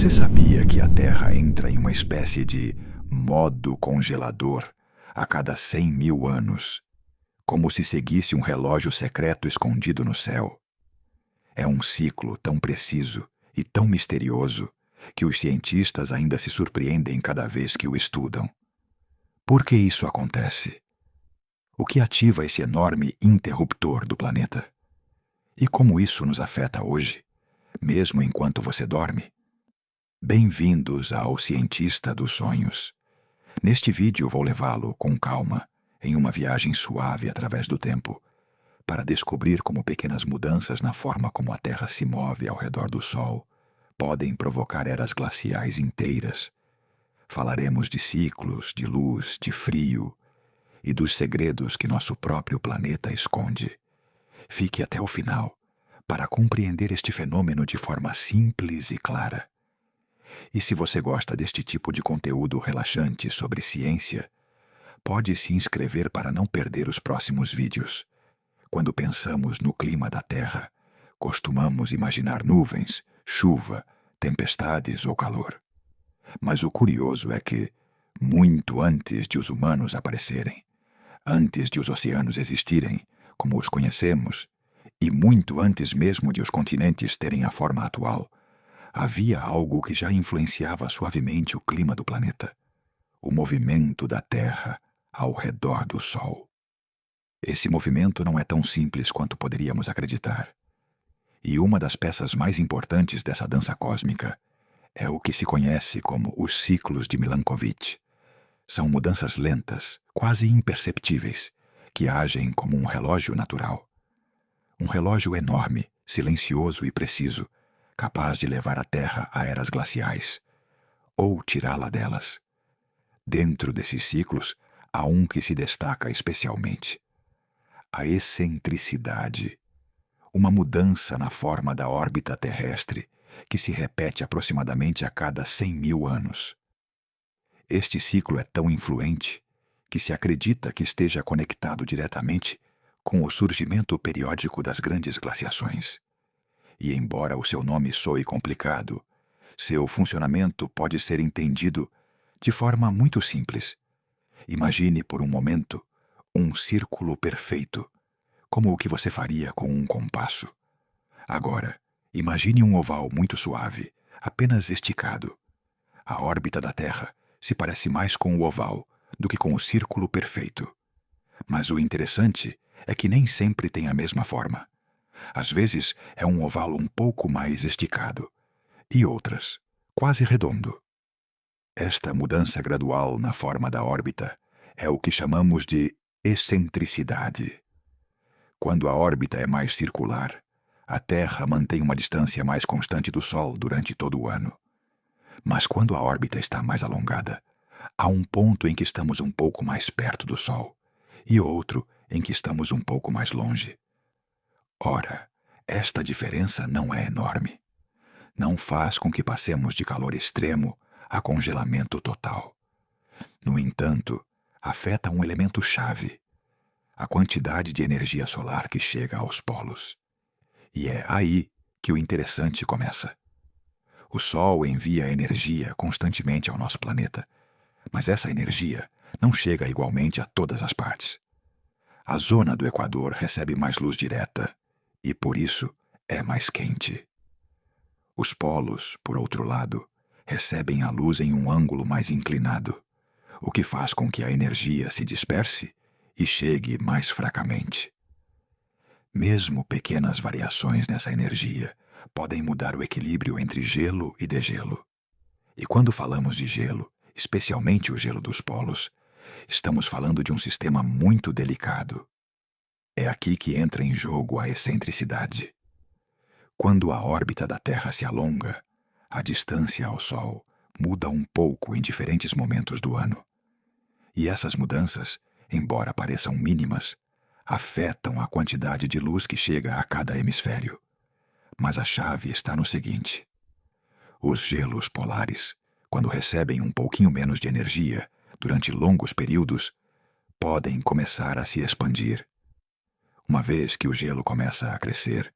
Você sabia que a Terra entra em uma espécie de modo congelador a cada 100.000 anos, como se seguisse um relógio secreto escondido no céu? É um ciclo tão preciso e tão misterioso que os cientistas ainda se surpreendem cada vez que o estudam. Por que isso acontece? O que ativa esse enorme interruptor do planeta? E como isso nos afeta hoje, mesmo enquanto você dorme? Bem-vindos ao Cientista dos Sonhos. Neste vídeo vou levá-lo com calma em uma viagem suave através do tempo, para descobrir como pequenas mudanças na forma como a Terra se move ao redor do Sol podem provocar eras glaciais inteiras. Falaremos de ciclos, de luz, de frio e dos segredos que nosso próprio planeta esconde. Fique até o final para compreender este fenômeno de forma simples e clara. E se você gosta deste tipo de conteúdo relaxante sobre ciência, pode se inscrever para não perder os próximos vídeos. Quando pensamos no clima da Terra, costumamos imaginar nuvens, chuva, tempestades ou calor. Mas o curioso é que, muito antes de os humanos aparecerem, antes de os oceanos existirem, como os conhecemos, e muito antes mesmo de os continentes terem a forma atual, havia algo que já influenciava suavemente o clima do planeta: o movimento da Terra ao redor do Sol. Esse movimento não é tão simples quanto poderíamos acreditar. E uma das peças mais importantes dessa dança cósmica é o que se conhece como os ciclos de Milankovitch. São mudanças lentas, quase imperceptíveis, que agem como um relógio natural. Um relógio enorme, silencioso e preciso, capaz de levar a Terra a eras glaciais, ou tirá-la delas. Dentro desses ciclos, há um que se destaca especialmente: a excentricidade. Uma mudança na forma da órbita terrestre que se repete aproximadamente a cada 100.000 anos. Este ciclo é tão influente que se acredita que esteja conectado diretamente com o surgimento periódico das grandes glaciações. E embora o seu nome soe complicado, seu funcionamento pode ser entendido de forma muito simples. Imagine por um momento um círculo perfeito, como o que você faria com um compasso. Agora, imagine um oval muito suave, apenas esticado. A órbita da Terra se parece mais com o oval do que com o círculo perfeito. Mas o interessante é que nem sempre tem a mesma forma. Às vezes é um oval um pouco mais esticado, e outras, quase redondo. Esta mudança gradual na forma da órbita é o que chamamos de excentricidade. Quando a órbita é mais circular, a Terra mantém uma distância mais constante do Sol durante todo o ano. Mas quando a órbita está mais alongada, há um ponto em que estamos um pouco mais perto do Sol e outro em que estamos um pouco mais longe. Ora, esta diferença não é enorme. Não faz com que passemos de calor extremo a congelamento total. No entanto, afeta um elemento-chave: a quantidade de energia solar que chega aos polos. E é aí que o interessante começa. O Sol envia energia constantemente ao nosso planeta, mas essa energia não chega igualmente a todas as partes. A zona do Equador recebe mais luz direta e, por isso, é mais quente. Os polos, por outro lado, recebem a luz em um ângulo mais inclinado, o que faz com que a energia se disperse e chegue mais fracamente. Mesmo pequenas variações nessa energia podem mudar o equilíbrio entre gelo e degelo. E quando falamos de gelo, especialmente o gelo dos polos, estamos falando de um sistema muito delicado. É aqui que entra em jogo a excentricidade. Quando a órbita da Terra se alonga, a distância ao Sol muda um pouco em diferentes momentos do ano. E essas mudanças, embora pareçam mínimas, afetam a quantidade de luz que chega a cada hemisfério. Mas a chave está no seguinte: os gelos polares, quando recebem um pouquinho menos de energia durante longos períodos, podem começar a se expandir. Uma vez que o gelo começa a crescer,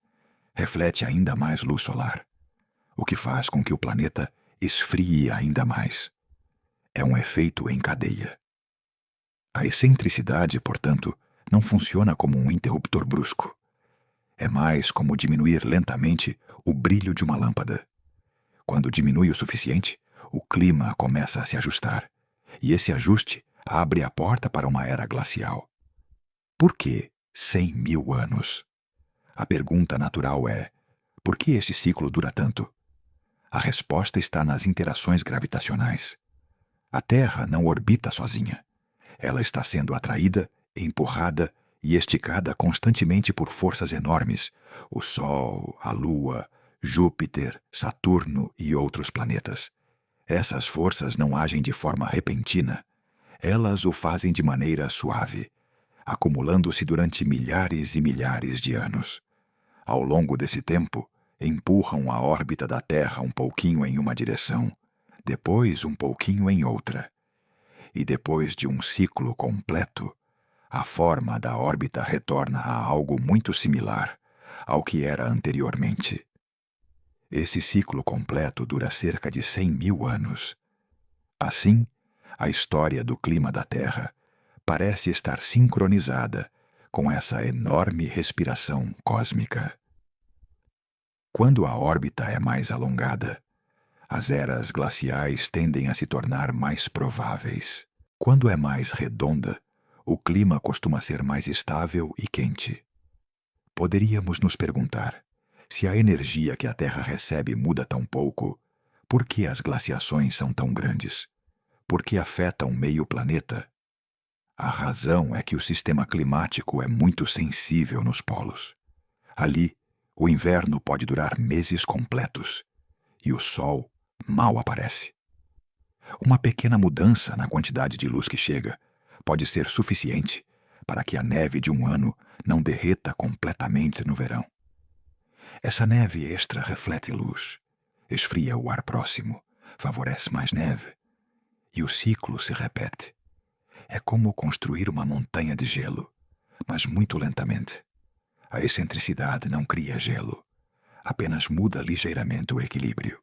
reflete ainda mais luz solar, o que faz com que o planeta esfrie ainda mais. É um efeito em cadeia. A excentricidade, portanto, não funciona como um interruptor brusco. É mais como diminuir lentamente o brilho de uma lâmpada. Quando diminui o suficiente, o clima começa a se ajustar, e esse ajuste abre a porta para uma era glacial. Por que 100 mil anos? A pergunta natural é: por que este ciclo dura tanto? A resposta está nas interações gravitacionais. A Terra não orbita sozinha. Ela está sendo atraída, empurrada e esticada constantemente por forças enormes: o Sol, a Lua, Júpiter, Saturno e outros planetas. Essas forças não agem de forma repentina. Elas o fazem de maneira suave, acumulando-se durante milhares e milhares de anos. Ao longo desse tempo, empurram a órbita da Terra um pouquinho em uma direção, depois um pouquinho em outra. E depois de um ciclo completo, a forma da órbita retorna a algo muito similar ao que era anteriormente. Esse ciclo completo dura cerca de 100 mil anos. Assim, a história do clima da Terra parece estar sincronizada com essa enorme respiração cósmica. Quando a órbita é mais alongada, as eras glaciais tendem a se tornar mais prováveis. Quando é mais redonda, o clima costuma ser mais estável e quente. Poderíamos nos perguntar: se a energia que a Terra recebe muda tão pouco, por que as glaciações são tão grandes? Por que afetam meio planeta? A razão é que o sistema climático é muito sensível nos polos. Ali, o inverno pode durar meses completos e o sol mal aparece. Uma pequena mudança na quantidade de luz que chega pode ser suficiente para que a neve de um ano não derreta completamente no verão. Essa neve extra reflete luz, esfria o ar próximo, favorece mais neve, e o ciclo se repete. É como construir uma montanha de gelo, mas muito lentamente. A excentricidade não cria gelo, apenas muda ligeiramente o equilíbrio.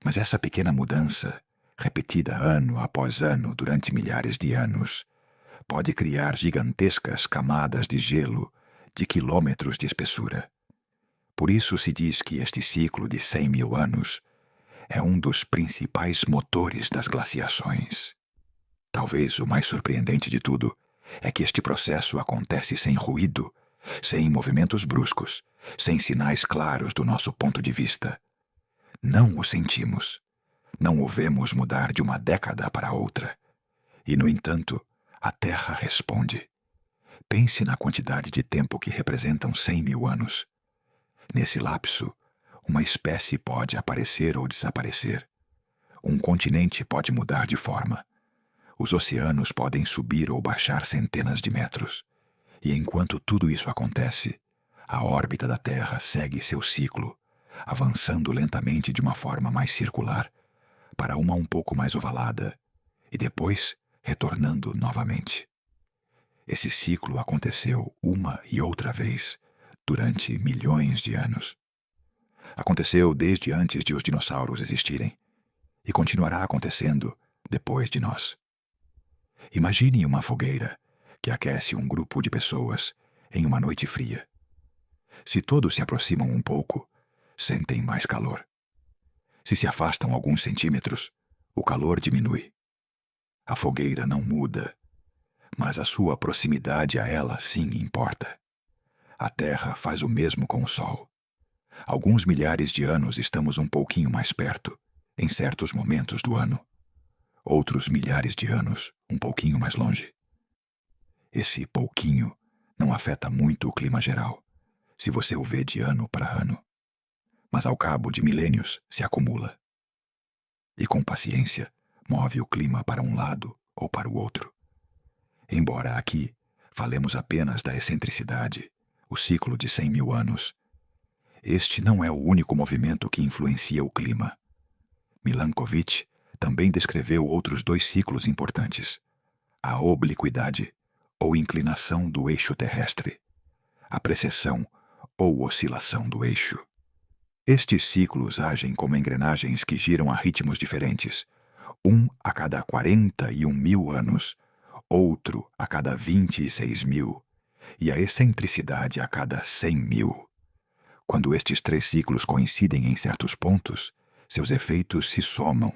Mas essa pequena mudança, repetida ano após ano durante milhares de anos, pode criar gigantescas camadas de gelo de quilômetros de espessura. Por isso se diz que este ciclo de 100 mil anos é um dos principais motores das glaciações. Talvez o mais surpreendente de tudo é que este processo acontece sem ruído, sem movimentos bruscos, sem sinais claros do nosso ponto de vista. Não o sentimos. Não o vemos mudar de uma década para outra. E, no entanto, a Terra responde. Pense na quantidade de tempo que representam 100 mil anos. Nesse lapso, uma espécie pode aparecer ou desaparecer. Um continente pode mudar de forma. Os oceanos podem subir ou baixar centenas de metros. E enquanto tudo isso acontece, a órbita da Terra segue seu ciclo, avançando lentamente de uma forma mais circular para uma um pouco mais ovalada, e depois retornando novamente. Esse ciclo aconteceu uma e outra vez durante milhões de anos. Aconteceu desde antes de os dinossauros existirem e continuará acontecendo depois de nós. Imagine uma fogueira que aquece um grupo de pessoas em uma noite fria. Se todos se aproximam um pouco, sentem mais calor. Se se afastam alguns centímetros, o calor diminui. A fogueira não muda, mas a sua proximidade a ela sim importa. A Terra faz o mesmo com o Sol. Alguns milhares de anos estamos um pouquinho mais perto, em certos momentos do ano. Outros milhares de anos, um pouquinho mais longe. Esse pouquinho não afeta muito o clima geral, se você o vê de ano para ano. Mas ao cabo de milênios se acumula. E com paciência, move o clima para um lado ou para o outro. Embora aqui falemos apenas da excentricidade, o ciclo de 100 mil anos, este não é o único movimento que influencia o clima. Milankovitch também descreveu outros dois ciclos importantes: a obliquidade, ou inclinação do eixo terrestre, a precessão, ou oscilação do eixo. Estes ciclos agem como engrenagens que giram a ritmos diferentes, um a cada 41.000 anos, outro a cada 26.000, e a excentricidade a cada 100.000. Quando estes 3 ciclos coincidem em certos pontos, seus efeitos se somam.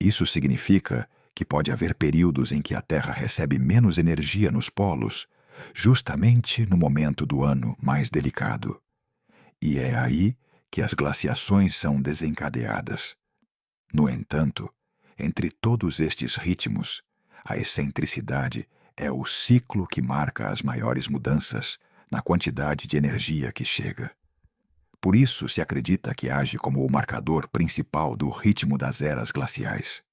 Isso significa que pode haver períodos em que a Terra recebe menos energia nos polos, justamente no momento do ano mais delicado. E é aí que as glaciações são desencadeadas. No entanto, entre todos estes ritmos, a excentricidade é o ciclo que marca as maiores mudanças na quantidade de energia que chega. Por isso se acredita que age como o marcador principal do ritmo das eras glaciais.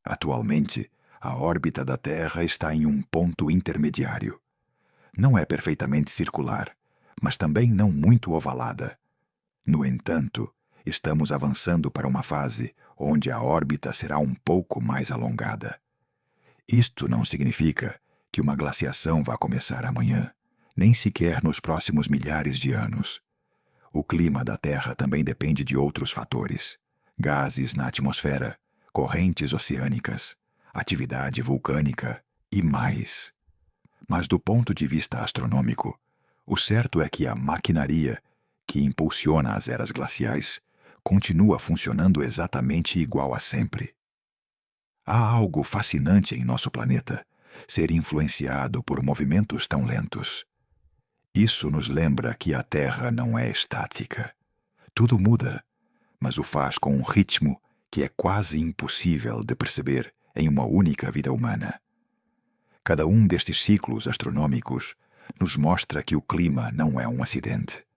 Atualmente, a órbita da Terra está em um ponto intermediário. Não é perfeitamente circular, mas também não muito ovalada. No entanto, estamos avançando para uma fase onde a órbita será um pouco mais alongada. Isto não significa que uma glaciação vá começar amanhã, nem sequer nos próximos milhares de anos. O clima da Terra também depende de outros fatores: gases na atmosfera, correntes oceânicas, atividade vulcânica e mais. Mas do ponto de vista astronômico, o certo é que a maquinaria que impulsiona as eras glaciais continua funcionando exatamente igual a sempre. Há algo fascinante em nosso planeta ser influenciado por movimentos tão lentos. Isso nos lembra que a Terra não é estática. Tudo muda, mas o faz com um ritmo que é quase impossível de perceber em uma única vida humana. Cada um destes ciclos astronômicos nos mostra que o clima não é um acidente.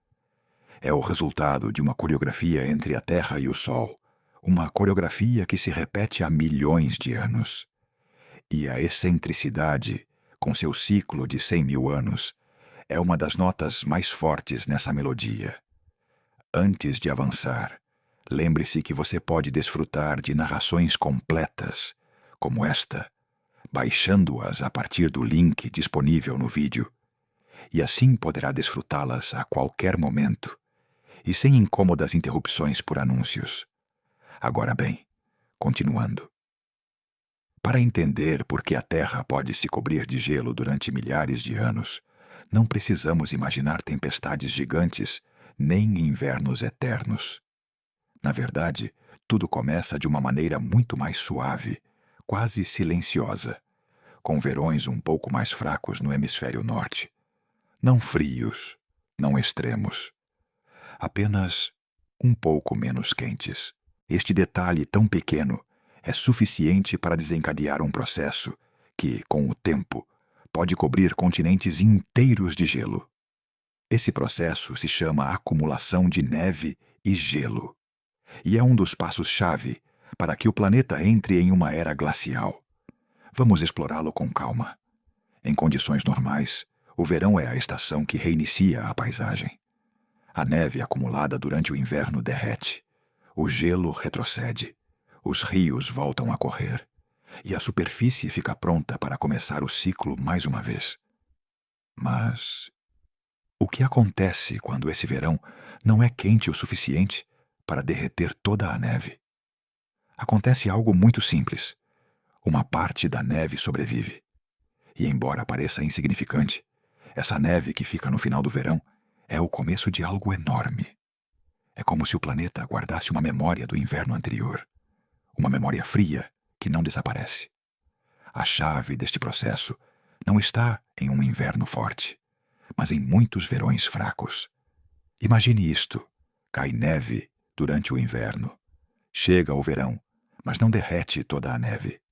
É o resultado de uma coreografia entre a Terra e o Sol, uma coreografia que se repete há milhões de anos. E a excentricidade, com seu ciclo de 100.000 anos, é uma das notas mais fortes nessa melodia. Antes de avançar, lembre-se que você pode desfrutar de narrações completas, como esta, baixando-as a partir do link disponível no vídeo, e assim poderá desfrutá-las a qualquer momento, e sem incômodas interrupções por anúncios. Agora bem, continuando. Para entender por que a Terra pode se cobrir de gelo durante milhares de anos, não precisamos imaginar tempestades gigantes nem invernos eternos. Na verdade, tudo começa de uma maneira muito mais suave, quase silenciosa, com verões um pouco mais fracos no hemisfério norte. Não frios, não extremos. Apenas um pouco menos quentes. Este detalhe tão pequeno é suficiente para desencadear um processo que, com o tempo, pode cobrir continentes inteiros de gelo. Esse processo se chama acumulação de neve e gelo, e é um dos passos-chave para que o planeta entre em uma era glacial. Vamos explorá-lo com calma. Em condições normais, o verão é a estação que reinicia a paisagem. A neve acumulada durante o inverno derrete, o gelo retrocede, os rios voltam a correr, e a superfície fica pronta para começar o ciclo mais uma vez. Mas o que acontece quando esse verão não é quente o suficiente para derreter toda a neve? Acontece algo muito simples. Uma parte da neve sobrevive. E embora pareça insignificante, essa neve que fica no final do verão é o começo de algo enorme. É como se o planeta guardasse uma memória do inverno anterior. Uma memória fria que não desaparece. A chave deste processo não está em um inverno forte, mas em muitos verões fracos. Imagine isto: cai neve durante o inverno. Chega o verão, mas não derrete toda a neve.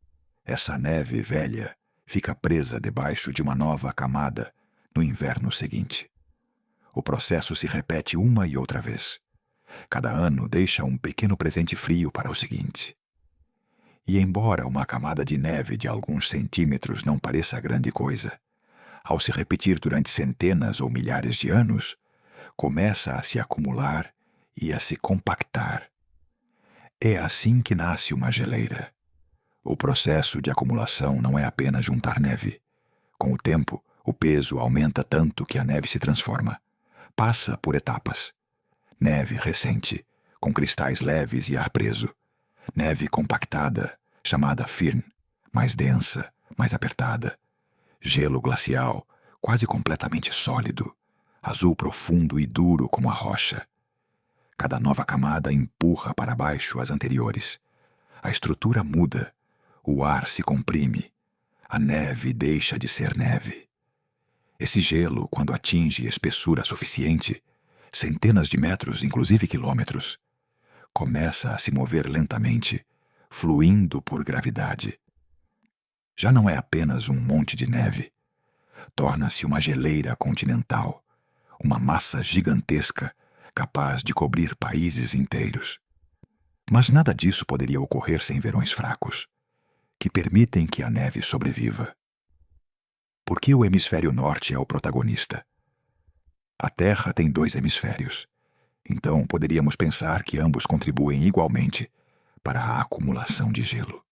Essa neve velha fica presa debaixo de uma nova camada no inverno seguinte. O processo se repete uma e outra vez. Cada ano deixa um pequeno presente frio para o seguinte. E embora uma camada de neve de alguns centímetros não pareça grande coisa, ao se repetir durante centenas ou milhares de anos, começa a se acumular e a se compactar. É assim que nasce uma geleira. O processo de acumulação não é apenas juntar neve. Com o tempo, o peso aumenta tanto que a neve se transforma. Passa por etapas. Neve recente, com cristais leves e ar preso. Neve compactada, chamada firn, mais densa, mais apertada. Gelo glacial, quase completamente sólido, azul profundo e duro como a rocha. Cada nova camada empurra para baixo as anteriores. A estrutura muda, o ar se comprime, a neve deixa de ser neve. Esse gelo, quando atinge espessura suficiente, centenas de metros, inclusive quilômetros, começa a se mover lentamente, fluindo por gravidade. Já não é apenas um monte de neve. Torna-se uma geleira continental, uma massa gigantesca capaz de cobrir países inteiros. Mas nada disso poderia ocorrer sem verões fracos, que permitem que a neve sobreviva. Por que o hemisfério norte é o protagonista? A Terra tem 2 hemisférios, então poderíamos pensar que ambos contribuem igualmente para a acumulação de gelo.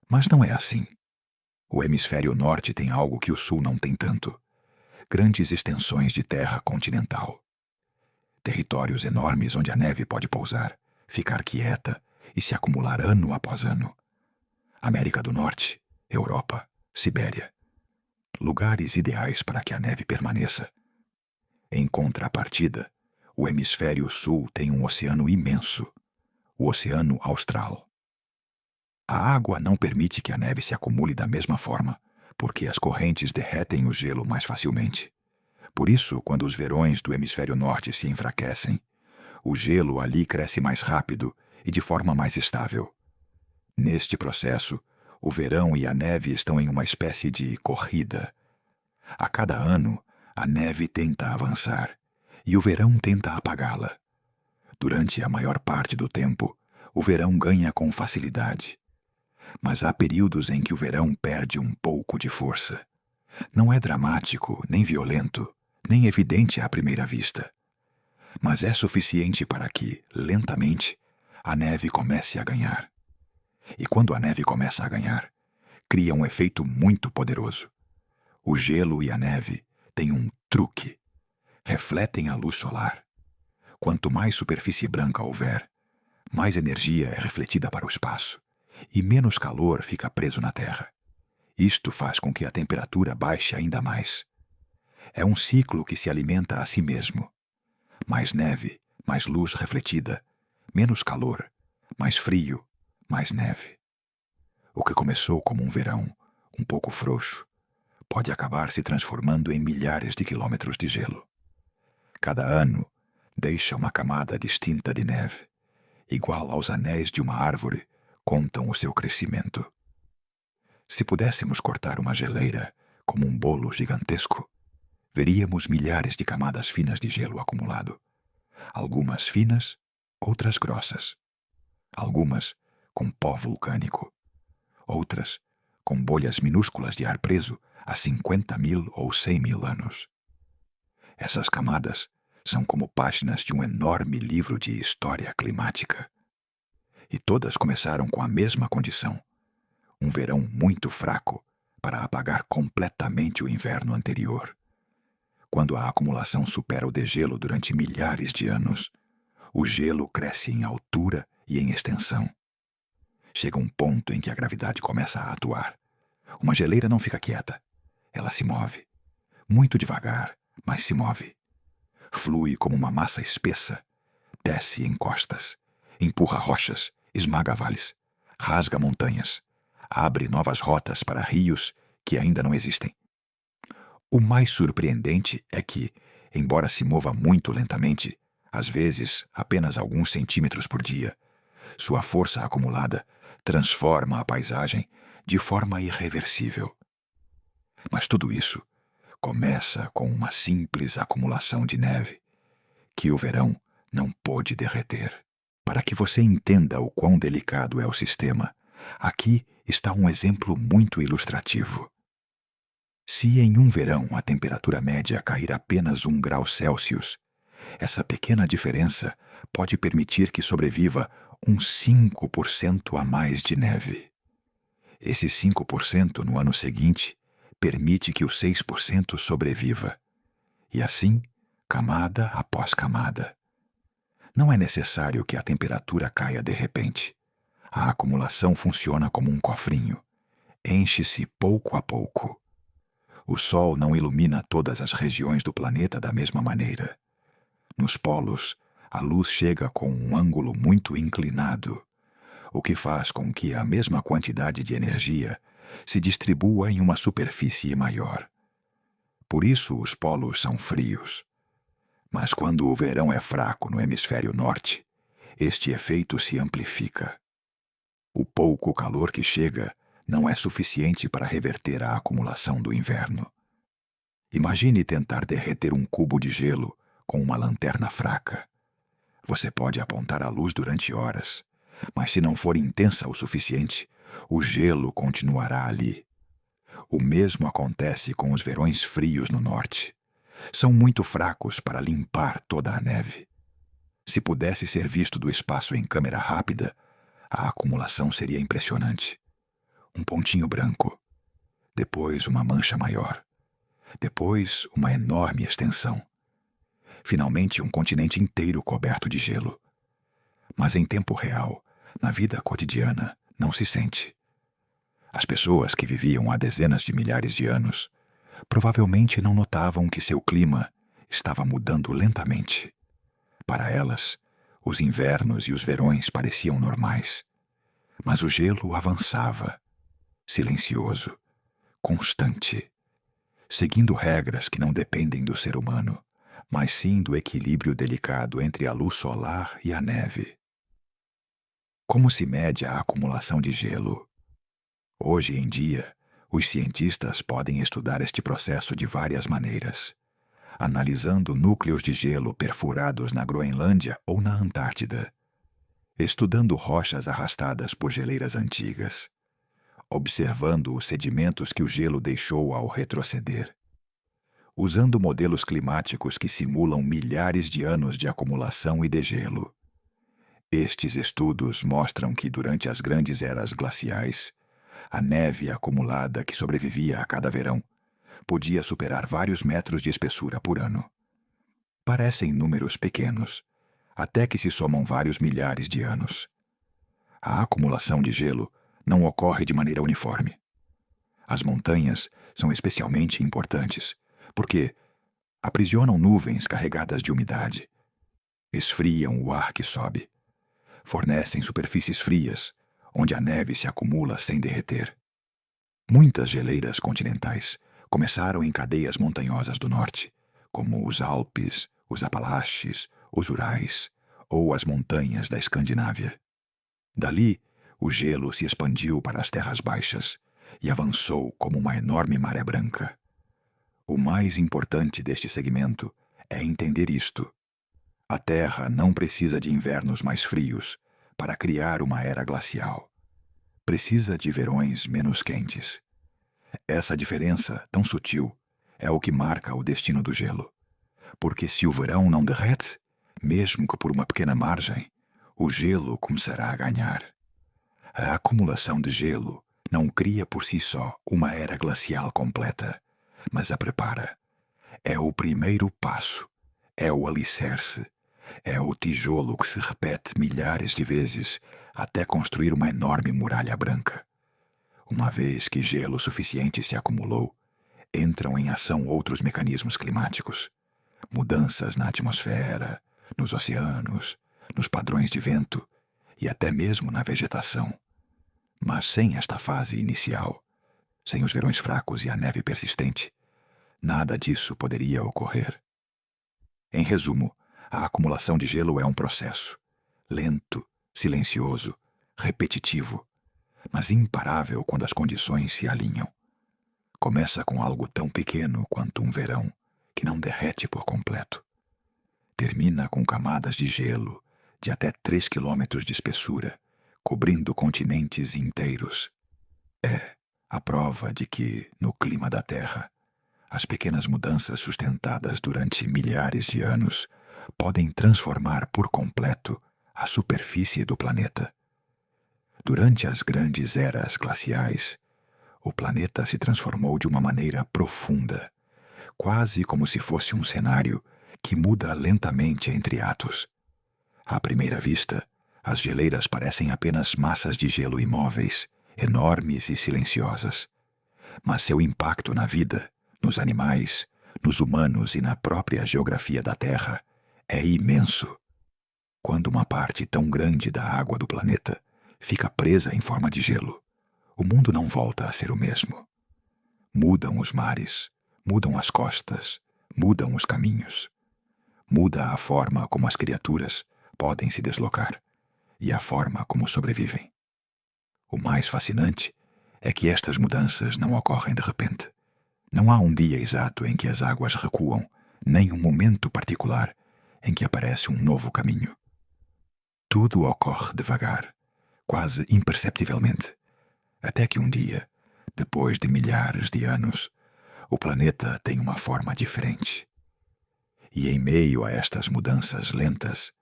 Mas não é assim. O hemisfério norte tem algo que o sul não tem tanto: grandes extensões de terra continental. Territórios enormes onde a neve pode pousar, ficar quieta e se acumular ano após ano. América do Norte, Europa, Sibéria. Lugares ideais para que a neve permaneça. Em contrapartida, o hemisfério sul tem um oceano imenso, o Oceano Austral. A água não permite que a neve se acumule da mesma forma, porque as correntes derretem o gelo mais facilmente. Por isso, quando os verões do hemisfério norte se enfraquecem, o gelo ali cresce mais rápido e de forma mais estável. Neste processo, o verão e a neve estão em uma espécie de corrida. A cada ano, a neve tenta avançar e o verão tenta apagá-la. Durante a maior parte do tempo, o verão ganha com facilidade. Mas há períodos em que o verão perde um pouco de força. Não é dramático, nem violento, nem evidente à primeira vista. Mas é suficiente para que, lentamente, a neve comece a ganhar. E quando a neve começa a ganhar, cria um efeito muito poderoso. O gelo e a neve têm um truque. Refletem a luz solar. Quanto mais superfície branca houver, mais energia é refletida para o espaço e menos calor fica preso na Terra. Isto faz com que a temperatura baixe ainda mais. É um ciclo que se alimenta a si mesmo. Mais neve, mais luz refletida, menos calor, mais frio, mais neve. O que começou como um verão, um pouco frouxo, pode acabar se transformando em milhares de quilômetros de gelo. Cada ano deixa uma camada distinta de neve, igual aos anéis de uma árvore, contam o seu crescimento. Se pudéssemos cortar uma geleira como um bolo gigantesco, veríamos milhares de camadas finas de gelo acumulado. Algumas finas, outras grossas. Algumas com pó vulcânico. Outras com bolhas minúsculas de ar preso há 50.000 ou 100.000 anos. Essas camadas são como páginas de um enorme livro de história climática. E todas começaram com a mesma condição: um verão muito fraco para apagar completamente o inverno anterior. Quando a acumulação supera o degelo durante milhares de anos, o gelo cresce em altura e em extensão. Chega um ponto em que a gravidade começa a atuar. Uma geleira não fica quieta. Ela se move. Muito devagar, mas se move. Flui como uma massa espessa. Desce em costas. Empurra rochas, esmaga vales, rasga montanhas, abre novas rotas para rios que ainda não existem. O mais surpreendente é que, embora se mova muito lentamente, às vezes apenas alguns centímetros por dia, sua força acumulada transforma a paisagem de forma irreversível. Mas tudo isso começa com uma simples acumulação de neve que o verão não pôde derreter. Para que você entenda o quão delicado é o sistema, aqui está um exemplo muito ilustrativo. Se em um verão a temperatura média cair apenas 1 grau Celsius, essa pequena diferença pode permitir que sobreviva uns 5% a mais de neve. Esse 5% no ano seguinte permite que o 6% sobreviva. E assim, camada após camada. Não é necessário que a temperatura caia de repente. A acumulação funciona como um cofrinho. Enche-se pouco a pouco. O Sol não ilumina todas as regiões do planeta da mesma maneira. Nos polos, a luz chega com um ângulo muito inclinado, o que faz com que a mesma quantidade de energia se distribua em uma superfície maior. Por isso os polos são frios. Mas quando o verão é fraco no hemisfério norte, este efeito se amplifica. O pouco calor que chega não é suficiente para reverter a acumulação do inverno. Imagine tentar derreter um cubo de gelo com uma lanterna fraca. Você pode apontar a luz durante horas, mas se não for intensa o suficiente, o gelo continuará ali. O mesmo acontece com os verões frios no norte. São muito fracos para limpar toda a neve. Se pudesse ser visto do espaço em câmera rápida, a acumulação seria impressionante. Um pontinho branco, depois uma mancha maior, depois uma enorme extensão. Finalmente um continente inteiro coberto de gelo. Mas em tempo real, na vida cotidiana, não se sente. As pessoas que viviam há dezenas de milhares de anos provavelmente não notavam que seu clima estava mudando lentamente. Para elas, os invernos e os verões pareciam normais. Mas o gelo avançava, silencioso, constante, seguindo regras que não dependem do ser humano, mas sim do equilíbrio delicado entre a luz solar e a neve. Como se mede a acumulação de gelo? Hoje em dia, os cientistas podem estudar este processo de várias maneiras, analisando núcleos de gelo perfurados na Groenlândia ou na Antártida, estudando rochas arrastadas por geleiras antigas, observando os sedimentos que o gelo deixou ao retroceder, usando modelos climáticos que simulam milhares de anos de acumulação e degelo. Estes estudos mostram que durante as grandes eras glaciais, a neve acumulada que sobrevivia a cada verão podia superar vários metros de espessura por ano. Parecem números pequenos, até que se somam vários milhares de anos. A acumulação de gelo não ocorre de maneira uniforme. As montanhas são especialmente importantes, porque aprisionam nuvens carregadas de umidade, esfriam o ar que sobe, fornecem superfícies frias, onde a neve se acumula sem derreter. Muitas geleiras continentais começaram em cadeias montanhosas do norte, como os Alpes, os Apalaches, os Urais ou as montanhas da Escandinávia. Dali, o gelo se expandiu para as terras baixas e avançou como uma enorme maré branca. O mais importante deste segmento é entender isto. A Terra não precisa de invernos mais frios para criar uma era glacial. Precisa de verões menos quentes. Essa diferença, tão sutil, é o que marca o destino do gelo. Porque se o verão não derrete, mesmo que por uma pequena margem, o gelo começará a ganhar. A acumulação de gelo não cria por si só uma era glacial completa, mas a prepara. É o primeiro passo, é o alicerce, é o tijolo que se repete milhares de vezes até construir uma enorme muralha branca. Uma vez que gelo suficiente se acumulou, entram em ação outros mecanismos climáticos. Mudanças na atmosfera, nos oceanos, nos padrões de vento e até mesmo na vegetação. Mas sem esta fase inicial, sem os verões fracos e a neve persistente, nada disso poderia ocorrer. Em resumo, a acumulação de gelo é um processo lento, silencioso, repetitivo, mas imparável quando as condições se alinham. Começa com algo tão pequeno quanto um verão, que não derrete por completo. Termina com camadas de gelo de até 3 quilômetros de espessura, cobrindo continentes inteiros. É a prova de que, no clima da Terra, as pequenas mudanças sustentadas durante milhares de anos podem transformar por completo a superfície do planeta. Durante as grandes eras glaciais, o planeta se transformou de uma maneira profunda, quase como se fosse um cenário que muda lentamente entre atos. À primeira vista, as geleiras parecem apenas massas de gelo imóveis, enormes e silenciosas. Mas seu impacto na vida, nos animais, nos humanos e na própria geografia da Terra é imenso. Quando uma parte tão grande da água do planeta fica presa em forma de gelo, o mundo não volta a ser o mesmo. Mudam os mares, mudam as costas, mudam os caminhos. Muda a forma como as criaturas podem se deslocar e a forma como sobrevivem. O mais fascinante é que estas mudanças não ocorrem de repente. Não há um dia exato em que as águas recuam, nem um momento particular em que aparece um novo caminho. Tudo ocorre devagar, quase imperceptivelmente, até que um dia, depois de milhares de anos, o planeta tem uma forma diferente. E em meio a estas mudanças lentas,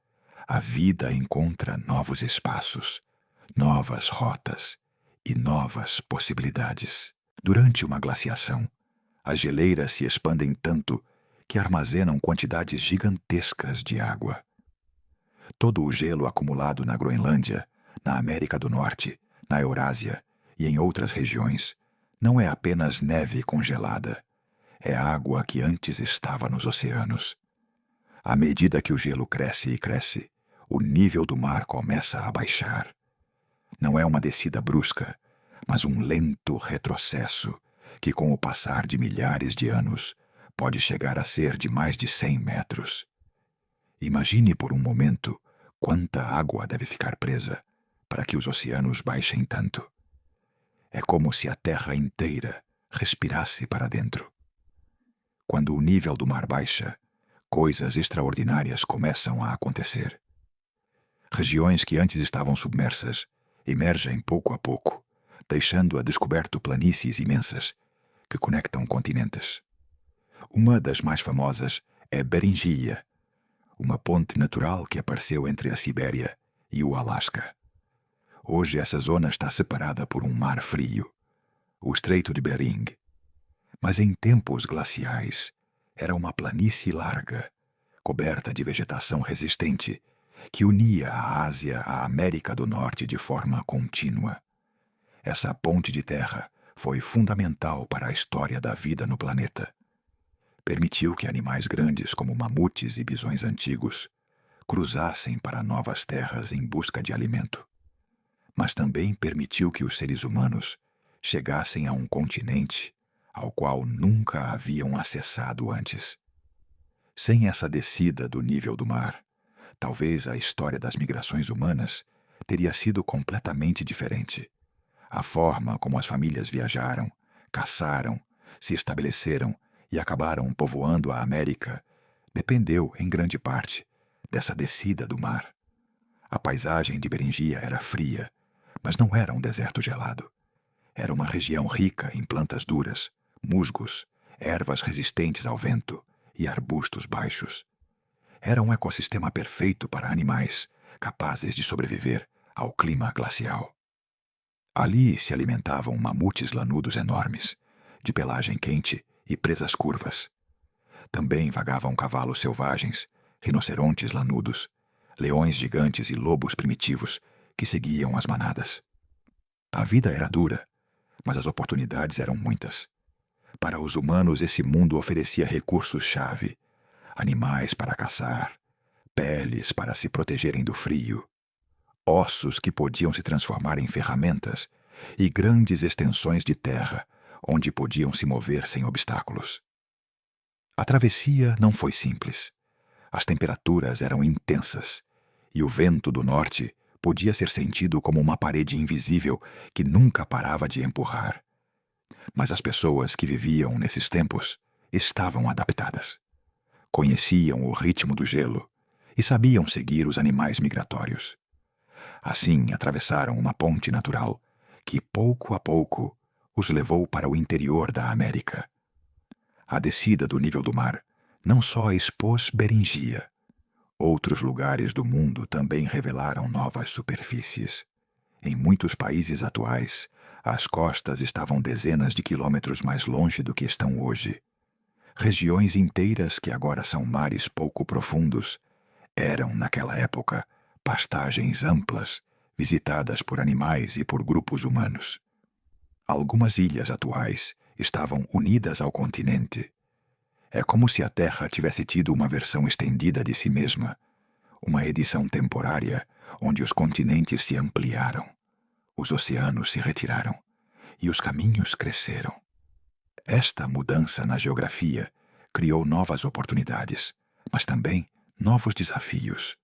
a vida encontra novos espaços, novas rotas e novas possibilidades. Durante uma glaciação, as geleiras se expandem tanto que armazenam quantidades gigantescas de água. Todo o gelo acumulado na Groenlândia, na América do Norte, na Eurásia e em outras regiões não é apenas neve congelada, é água que antes estava nos oceanos. À medida que o gelo cresce e cresce, o nível do mar começa a baixar. Não é uma descida brusca, mas um lento retrocesso que, com o passar de milhares de anos, pode chegar a ser de mais de 100 metros. Imagine por um momento quanta água deve ficar presa para que os oceanos baixem tanto. É como se a Terra inteira respirasse para dentro. Quando o nível do mar baixa, coisas extraordinárias começam a acontecer. Regiões que antes estavam submersas emergem pouco a pouco, deixando a descoberto planícies imensas que conectam continentes. Uma das mais famosas é Beringia, uma ponte natural que apareceu entre a Sibéria e o Alasca. Hoje essa zona está separada por um mar frio, o Estreito de Bering. Mas em tempos glaciais era uma planície larga, coberta de vegetação resistente, que unia a Ásia à América do Norte de forma contínua. Essa ponte de terra foi fundamental para a história da vida no planeta. Permitiu que animais grandes como mamutes e bisões antigos cruzassem para novas terras em busca de alimento. Mas também permitiu que os seres humanos chegassem a um continente ao qual nunca haviam acessado antes. Sem essa descida do nível do mar, talvez a história das migrações humanas teria sido completamente diferente. A forma como as famílias viajaram, caçaram, se estabeleceram e acabaram povoando a América dependeu, em grande parte, dessa descida do mar. A paisagem de Beringia era fria, mas não era um deserto gelado. Era uma região rica em plantas duras, musgos, ervas resistentes ao vento e arbustos baixos. Era um ecossistema perfeito para animais capazes de sobreviver ao clima glacial. Ali se alimentavam mamutes lanudos enormes, de pelagem quente e presas curvas. Também vagavam cavalos selvagens, rinocerontes lanudos, leões gigantes e lobos primitivos que seguiam as manadas. A vida era dura, mas as oportunidades eram muitas. Para os humanos, esse mundo oferecia recursos-chave: animais para caçar, peles para se protegerem do frio, ossos que podiam se transformar em ferramentas e grandes extensões de terra onde podiam se mover sem obstáculos. A travessia não foi simples. As temperaturas eram intensas e o vento do norte podia ser sentido como uma parede invisível que nunca parava de empurrar. Mas as pessoas que viviam nesses tempos estavam adaptadas. Conheciam o ritmo do gelo e sabiam seguir os animais migratórios. Assim, atravessaram uma ponte natural que, pouco a pouco, os levou para o interior da América. A descida do nível do mar não só expôs Beringia. Outros lugares do mundo também revelaram novas superfícies. Em muitos países atuais, as costas estavam dezenas de quilômetros mais longe do que estão hoje. Regiões inteiras que agora são mares pouco profundos eram, naquela época, pastagens amplas, visitadas por animais e por grupos humanos. Algumas ilhas atuais estavam unidas ao continente. É como se a Terra tivesse tido uma versão estendida de si mesma, uma edição temporária onde os continentes se ampliaram, os oceanos se retiraram e os caminhos cresceram. Esta mudança na geografia criou novas oportunidades, mas também novos desafios.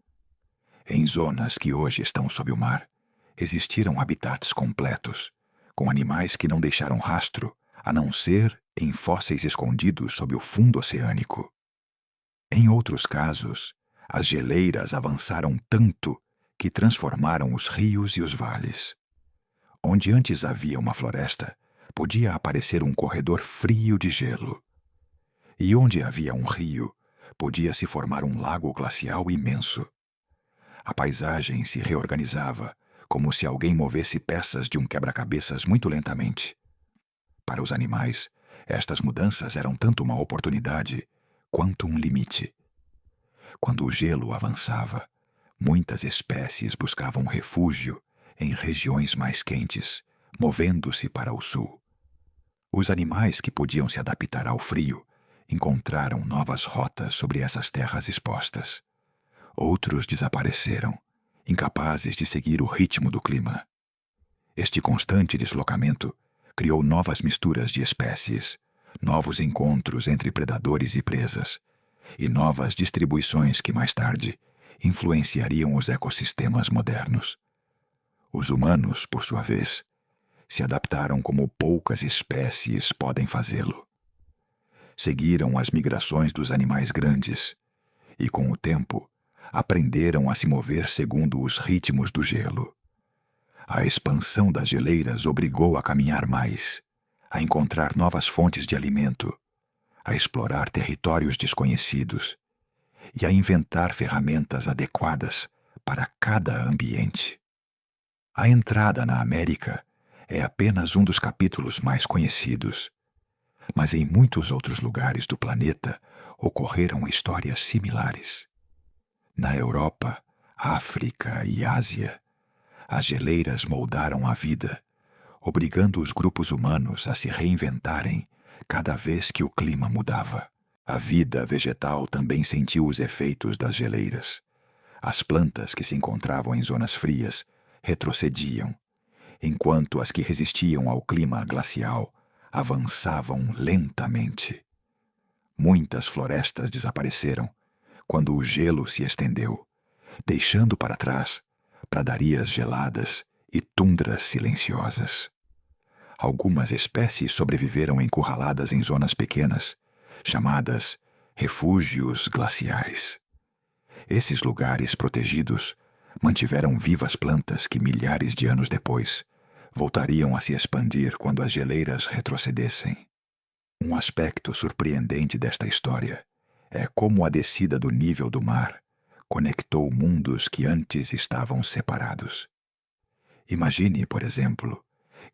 Em zonas que hoje estão sob o mar, existiram habitats completos, com animais que não deixaram rastro, a não ser em fósseis escondidos sob o fundo oceânico. Em outros casos, as geleiras avançaram tanto que transformaram os rios e os vales. Onde antes havia uma floresta, podia aparecer um corredor frio de gelo. E onde havia um rio, podia se formar um lago glacial imenso. A paisagem se reorganizava, como se alguém movesse peças de um quebra-cabeças muito lentamente. Para os animais, estas mudanças eram tanto uma oportunidade quanto um limite. Quando o gelo avançava, muitas espécies buscavam refúgio em regiões mais quentes, movendo-se para o sul. Os animais que podiam se adaptar ao frio encontraram novas rotas sobre essas terras expostas. Outros desapareceram, incapazes de seguir o ritmo do clima. Este constante deslocamento criou novas misturas de espécies, novos encontros entre predadores e presas, e novas distribuições que mais tarde influenciariam os ecossistemas modernos. Os humanos, por sua vez, se adaptaram como poucas espécies podem fazê-lo. Seguiram as migrações dos animais grandes e, com o tempo, aprenderam a se mover segundo os ritmos do gelo. A expansão das geleiras obrigou a caminhar mais, a encontrar novas fontes de alimento, a explorar territórios desconhecidos e a inventar ferramentas adequadas para cada ambiente. A entrada na América é apenas um dos capítulos mais conhecidos, mas em muitos outros lugares do planeta ocorreram histórias similares. Na Europa, África e Ásia, as geleiras moldaram a vida, obrigando os grupos humanos a se reinventarem cada vez que o clima mudava. A vida vegetal também sentiu os efeitos das geleiras. As plantas que se encontravam em zonas frias retrocediam, enquanto as que resistiam ao clima glacial avançavam lentamente. Muitas florestas desapareceram quando o gelo se estendeu, deixando para trás pradarias geladas e tundras silenciosas. Algumas espécies sobreviveram encurraladas em zonas pequenas, chamadas refúgios glaciais. Esses lugares protegidos mantiveram vivas plantas que milhares de anos depois voltariam a se expandir quando as geleiras retrocedessem. Um aspecto surpreendente desta história é como a descida do nível do mar conectou mundos que antes estavam separados. Imagine, por exemplo,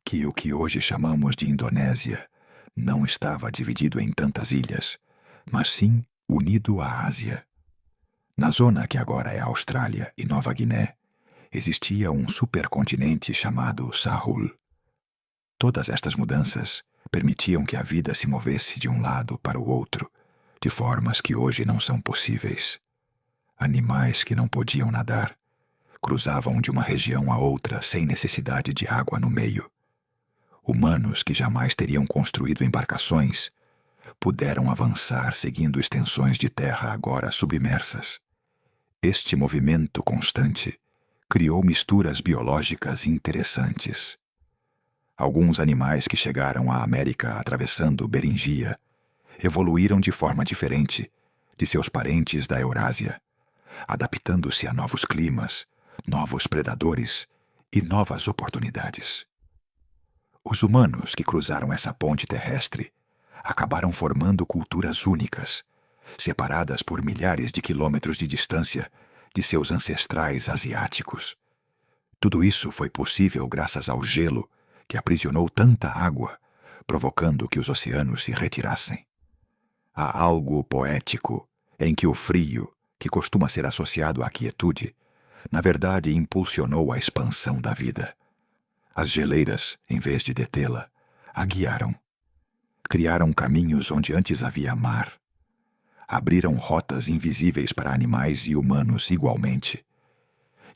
que o que hoje chamamos de Indonésia não estava dividido em tantas ilhas, mas sim unido à Ásia. Na zona que agora é a Austrália e Nova Guiné, existia um supercontinente chamado Sahul. Todas estas mudanças permitiam que a vida se movesse de um lado para o outro, de formas que hoje não são possíveis. Animais que não podiam nadar cruzavam de uma região a outra sem necessidade de água no meio. Humanos que jamais teriam construído embarcações puderam avançar seguindo extensões de terra agora submersas. Este movimento constante criou misturas biológicas interessantes. Alguns animais que chegaram à América atravessando Beringia evoluíram de forma diferente de seus parentes da Eurásia, adaptando-se a novos climas, novos predadores e novas oportunidades. Os humanos que cruzaram essa ponte terrestre acabaram formando culturas únicas, separadas por milhares de quilômetros de distância de seus ancestrais asiáticos. Tudo isso foi possível graças ao gelo que aprisionou tanta água, provocando que os oceanos se retirassem. Há algo poético em que o frio, que costuma ser associado à quietude, na verdade, impulsionou a expansão da vida. As geleiras, em vez de detê-la, a guiaram. Criaram caminhos onde antes havia mar. Abriram rotas invisíveis para animais e humanos igualmente.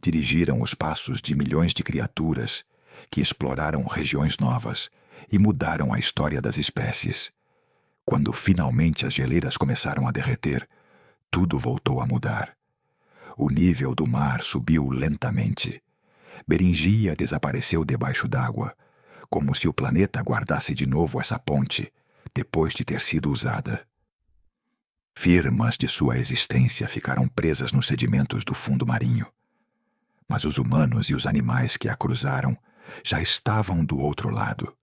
Dirigiram os passos de milhões de criaturas que exploraram regiões novas e mudaram a história das espécies. Quando finalmente as geleiras começaram a derreter, tudo voltou a mudar. O nível do mar subiu lentamente. Beringia desapareceu debaixo d'água, como se o planeta guardasse de novo essa ponte, depois de ter sido usada. Firmas de sua existência ficaram presas nos sedimentos do fundo marinho. Mas os humanos e os animais que a cruzaram já estavam do outro lado.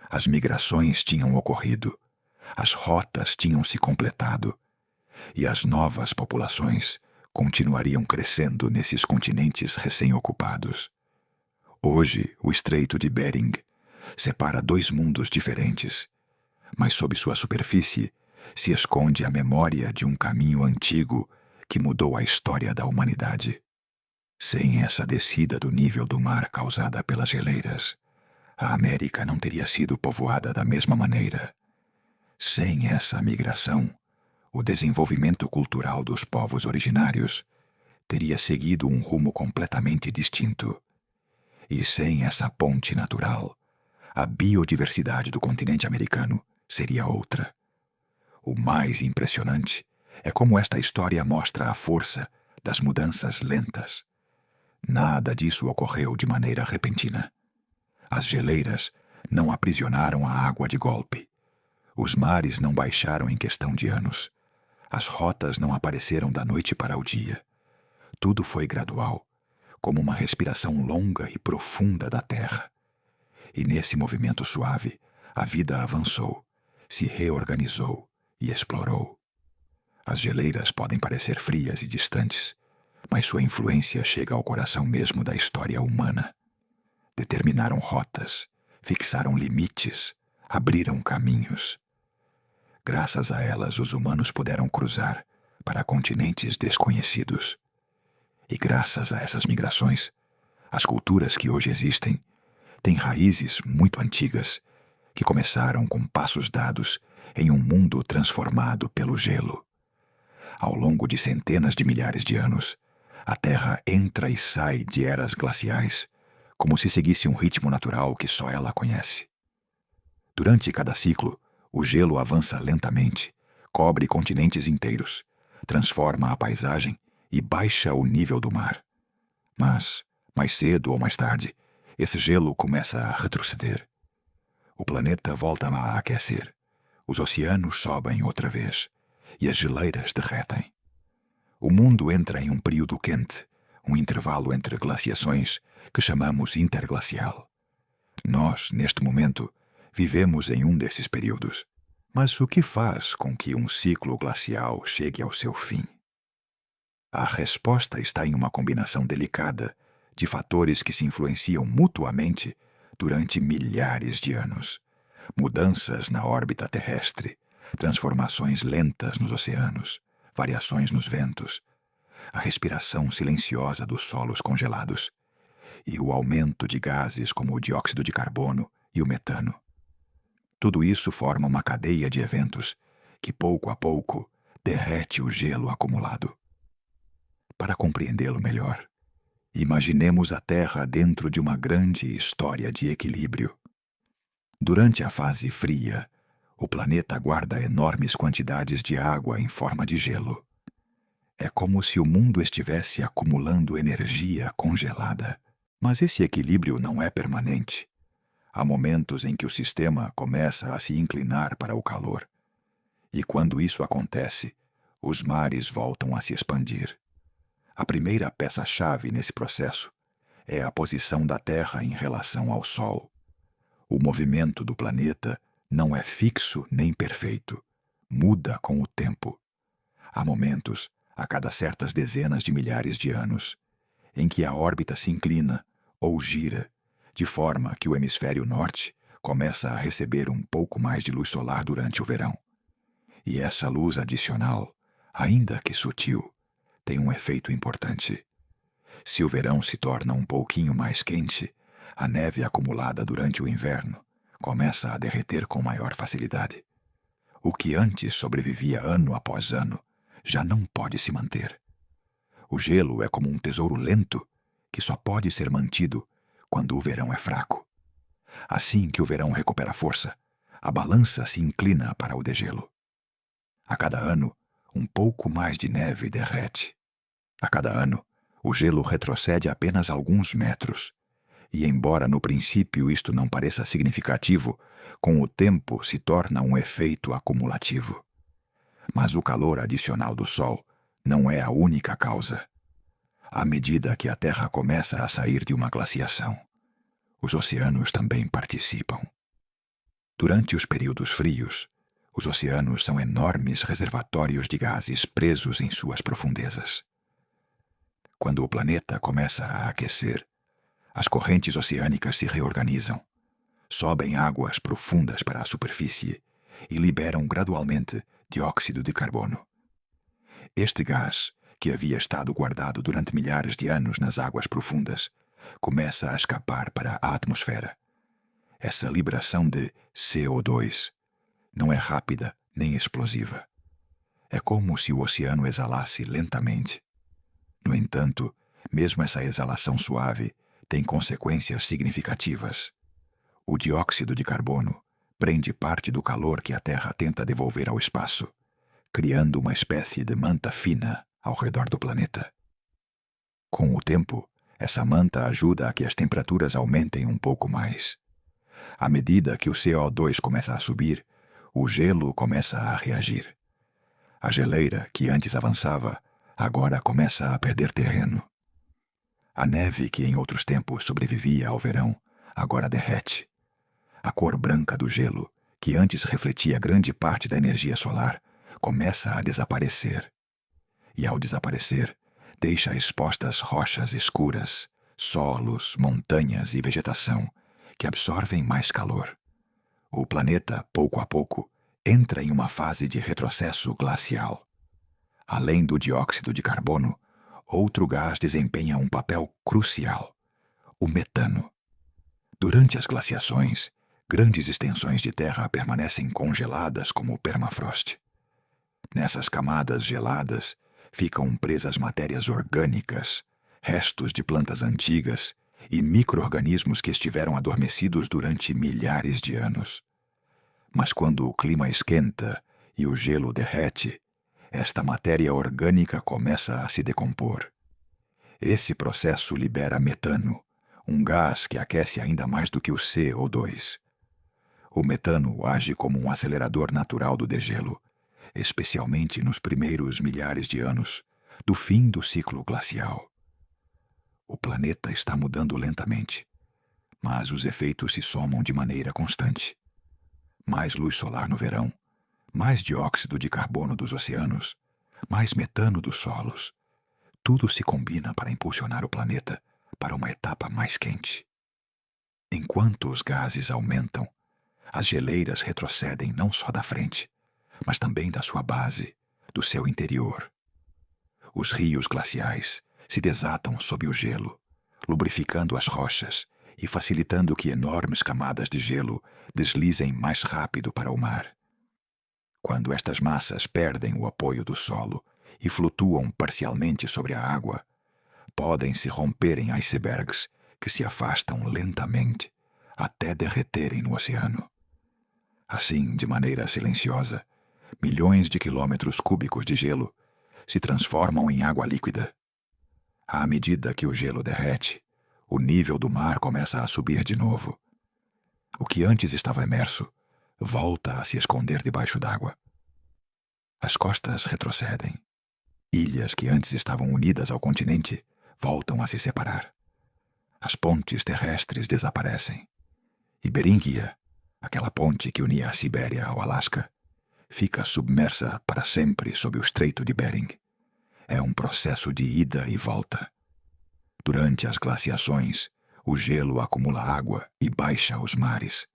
As migrações tinham ocorrido, as rotas tinham se completado, e as novas populações continuariam crescendo nesses continentes recém-ocupados. Hoje, o Estreito de Bering separa dois mundos diferentes, mas sob sua superfície se esconde a memória de um caminho antigo que mudou a história da humanidade. Sem essa descida do nível do mar causada pelas geleiras, a América não teria sido povoada da mesma maneira. Sem essa migração, o desenvolvimento cultural dos povos originários teria seguido um rumo completamente distinto. E sem essa ponte natural, a biodiversidade do continente americano seria outra. O mais impressionante é como esta história mostra a força das mudanças lentas. Nada disso ocorreu de maneira repentina. As geleiras não aprisionaram a água de golpe. Os mares não baixaram em questão de anos. As rotas não apareceram da noite para o dia. Tudo foi gradual, como uma respiração longa e profunda da terra. E nesse movimento suave, a vida avançou, se reorganizou e explorou. As geleiras podem parecer frias e distantes, mas sua influência chega ao coração mesmo da história humana. Determinaram rotas, fixaram limites, abriram caminhos. Graças a elas, os humanos puderam cruzar para continentes desconhecidos. E graças a essas migrações, as culturas que hoje existem têm raízes muito antigas que começaram com passos dados em um mundo transformado pelo gelo. Ao longo de centenas de milhares de anos, a Terra entra e sai de eras glaciais, como se seguisse um ritmo natural que só ela conhece. Durante cada ciclo, o gelo avança lentamente, cobre continentes inteiros, transforma a paisagem e baixa o nível do mar. Mas, mais cedo ou mais tarde, esse gelo começa a retroceder. O planeta volta a aquecer, os oceanos sobem outra vez e as geleiras derretem. O mundo entra em um período quente, um intervalo entre glaciações que chamamos interglacial. Nós, neste momento, vivemos em um desses períodos. Mas o que faz com que um ciclo glacial chegue ao seu fim? A resposta está em uma combinação delicada de fatores que se influenciam mutuamente durante milhares de anos. Mudanças na órbita terrestre, transformações lentas nos oceanos, variações nos ventos, a respiração silenciosa dos solos congelados e o aumento de gases como o dióxido de carbono e o metano. Tudo isso forma uma cadeia de eventos que, pouco a pouco, derrete o gelo acumulado. Para compreendê-lo melhor, imaginemos a Terra dentro de uma grande história de equilíbrio. Durante a fase fria, o planeta guarda enormes quantidades de água em forma de gelo. É como se o mundo estivesse acumulando energia congelada. Mas esse equilíbrio não é permanente. Há momentos em que o sistema começa a se inclinar para o calor. E quando isso acontece, os mares voltam a se expandir. A primeira peça-chave nesse processo é a posição da Terra em relação ao Sol. O movimento do planeta não é fixo nem perfeito. Muda com o tempo. Há momentos, a cada certas dezenas de milhares de anos, em que a órbita se inclina ou gira, de forma que o hemisfério norte começa a receber um pouco mais de luz solar durante o verão. E essa luz adicional, ainda que sutil, tem um efeito importante. Se o verão se torna um pouquinho mais quente, a neve acumulada durante o inverno começa a derreter com maior facilidade. O que antes sobrevivia ano após ano já não pode se manter. O gelo é como um tesouro lento que só pode ser mantido quando o verão é fraco. Assim que o verão recupera força, a balança se inclina para o degelo. A cada ano, um pouco mais de neve derrete. A cada ano, o gelo retrocede apenas alguns metros. E embora no princípio isto não pareça significativo, com o tempo se torna um efeito acumulativo. Mas o calor adicional do Sol não é a única causa. À medida que a Terra começa a sair de uma glaciação, os oceanos também participam. Durante os períodos frios, os oceanos são enormes reservatórios de gases presos em suas profundezas. Quando o planeta começa a aquecer, as correntes oceânicas se reorganizam, sobem águas profundas para a superfície e liberam gradualmente dióxido de carbono. Este gás, que havia estado guardado durante milhares de anos nas águas profundas, começa a escapar para a atmosfera. Essa liberação de CO2 não é rápida nem explosiva. É como se o oceano exalasse lentamente. No entanto, mesmo essa exalação suave tem consequências significativas. O dióxido de carbono prende parte do calor que a Terra tenta devolver ao espaço, criando uma espécie de manta fina ao redor do planeta. Com o tempo, essa manta ajuda a que as temperaturas aumentem um pouco mais. À medida que o CO2 começa a subir, o gelo começa a reagir. A geleira, que antes avançava, agora começa a perder terreno. A neve, que em outros tempos sobrevivia ao verão, agora derrete. A cor branca do gelo, que antes refletia grande parte da energia solar, começa a desaparecer. E ao desaparecer, deixa expostas rochas escuras, solos, montanhas e vegetação, que absorvem mais calor. O planeta, pouco a pouco, entra em uma fase de retrocesso glacial. Além do dióxido de carbono, outro gás desempenha um papel crucial: o metano. Durante as glaciações, grandes extensões de terra permanecem congeladas como o permafrost. Nessas camadas geladas ficam presas matérias orgânicas, restos de plantas antigas e micro-organismos que estiveram adormecidos durante milhares de anos. Mas quando o clima esquenta e o gelo derrete, esta matéria orgânica começa a se decompor. Esse processo libera metano, um gás que aquece ainda mais do que o CO2. O metano age como um acelerador natural do degelo, especialmente nos primeiros milhares de anos do fim do ciclo glacial. O planeta está mudando lentamente, mas os efeitos se somam de maneira constante. Mais luz solar no verão, mais dióxido de carbono dos oceanos, mais metano dos solos. Tudo se combina para impulsionar o planeta para uma etapa mais quente. Enquanto os gases aumentam, as geleiras retrocedem não só da frente, mas também da sua base, do seu interior. Os rios glaciais se desatam sob o gelo, lubrificando as rochas e facilitando que enormes camadas de gelo deslizem mais rápido para o mar. Quando estas massas perdem o apoio do solo e flutuam parcialmente sobre a água, podem se romper em icebergs que se afastam lentamente até derreterem no oceano. Assim, de maneira silenciosa, milhões de quilômetros cúbicos de gelo se transformam em água líquida. À medida que o gelo derrete, o nível do mar começa a subir de novo. O que antes estava imerso volta a se esconder debaixo d'água. As costas retrocedem. Ilhas que antes estavam unidas ao continente voltam a se separar. As pontes terrestres desaparecem. E Beríngia, aquela ponte que unia a Sibéria ao Alasca, fica submersa para sempre sob o Estreito de Bering. É um processo de ida e volta. Durante as glaciações, o gelo acumula água e baixa os mares.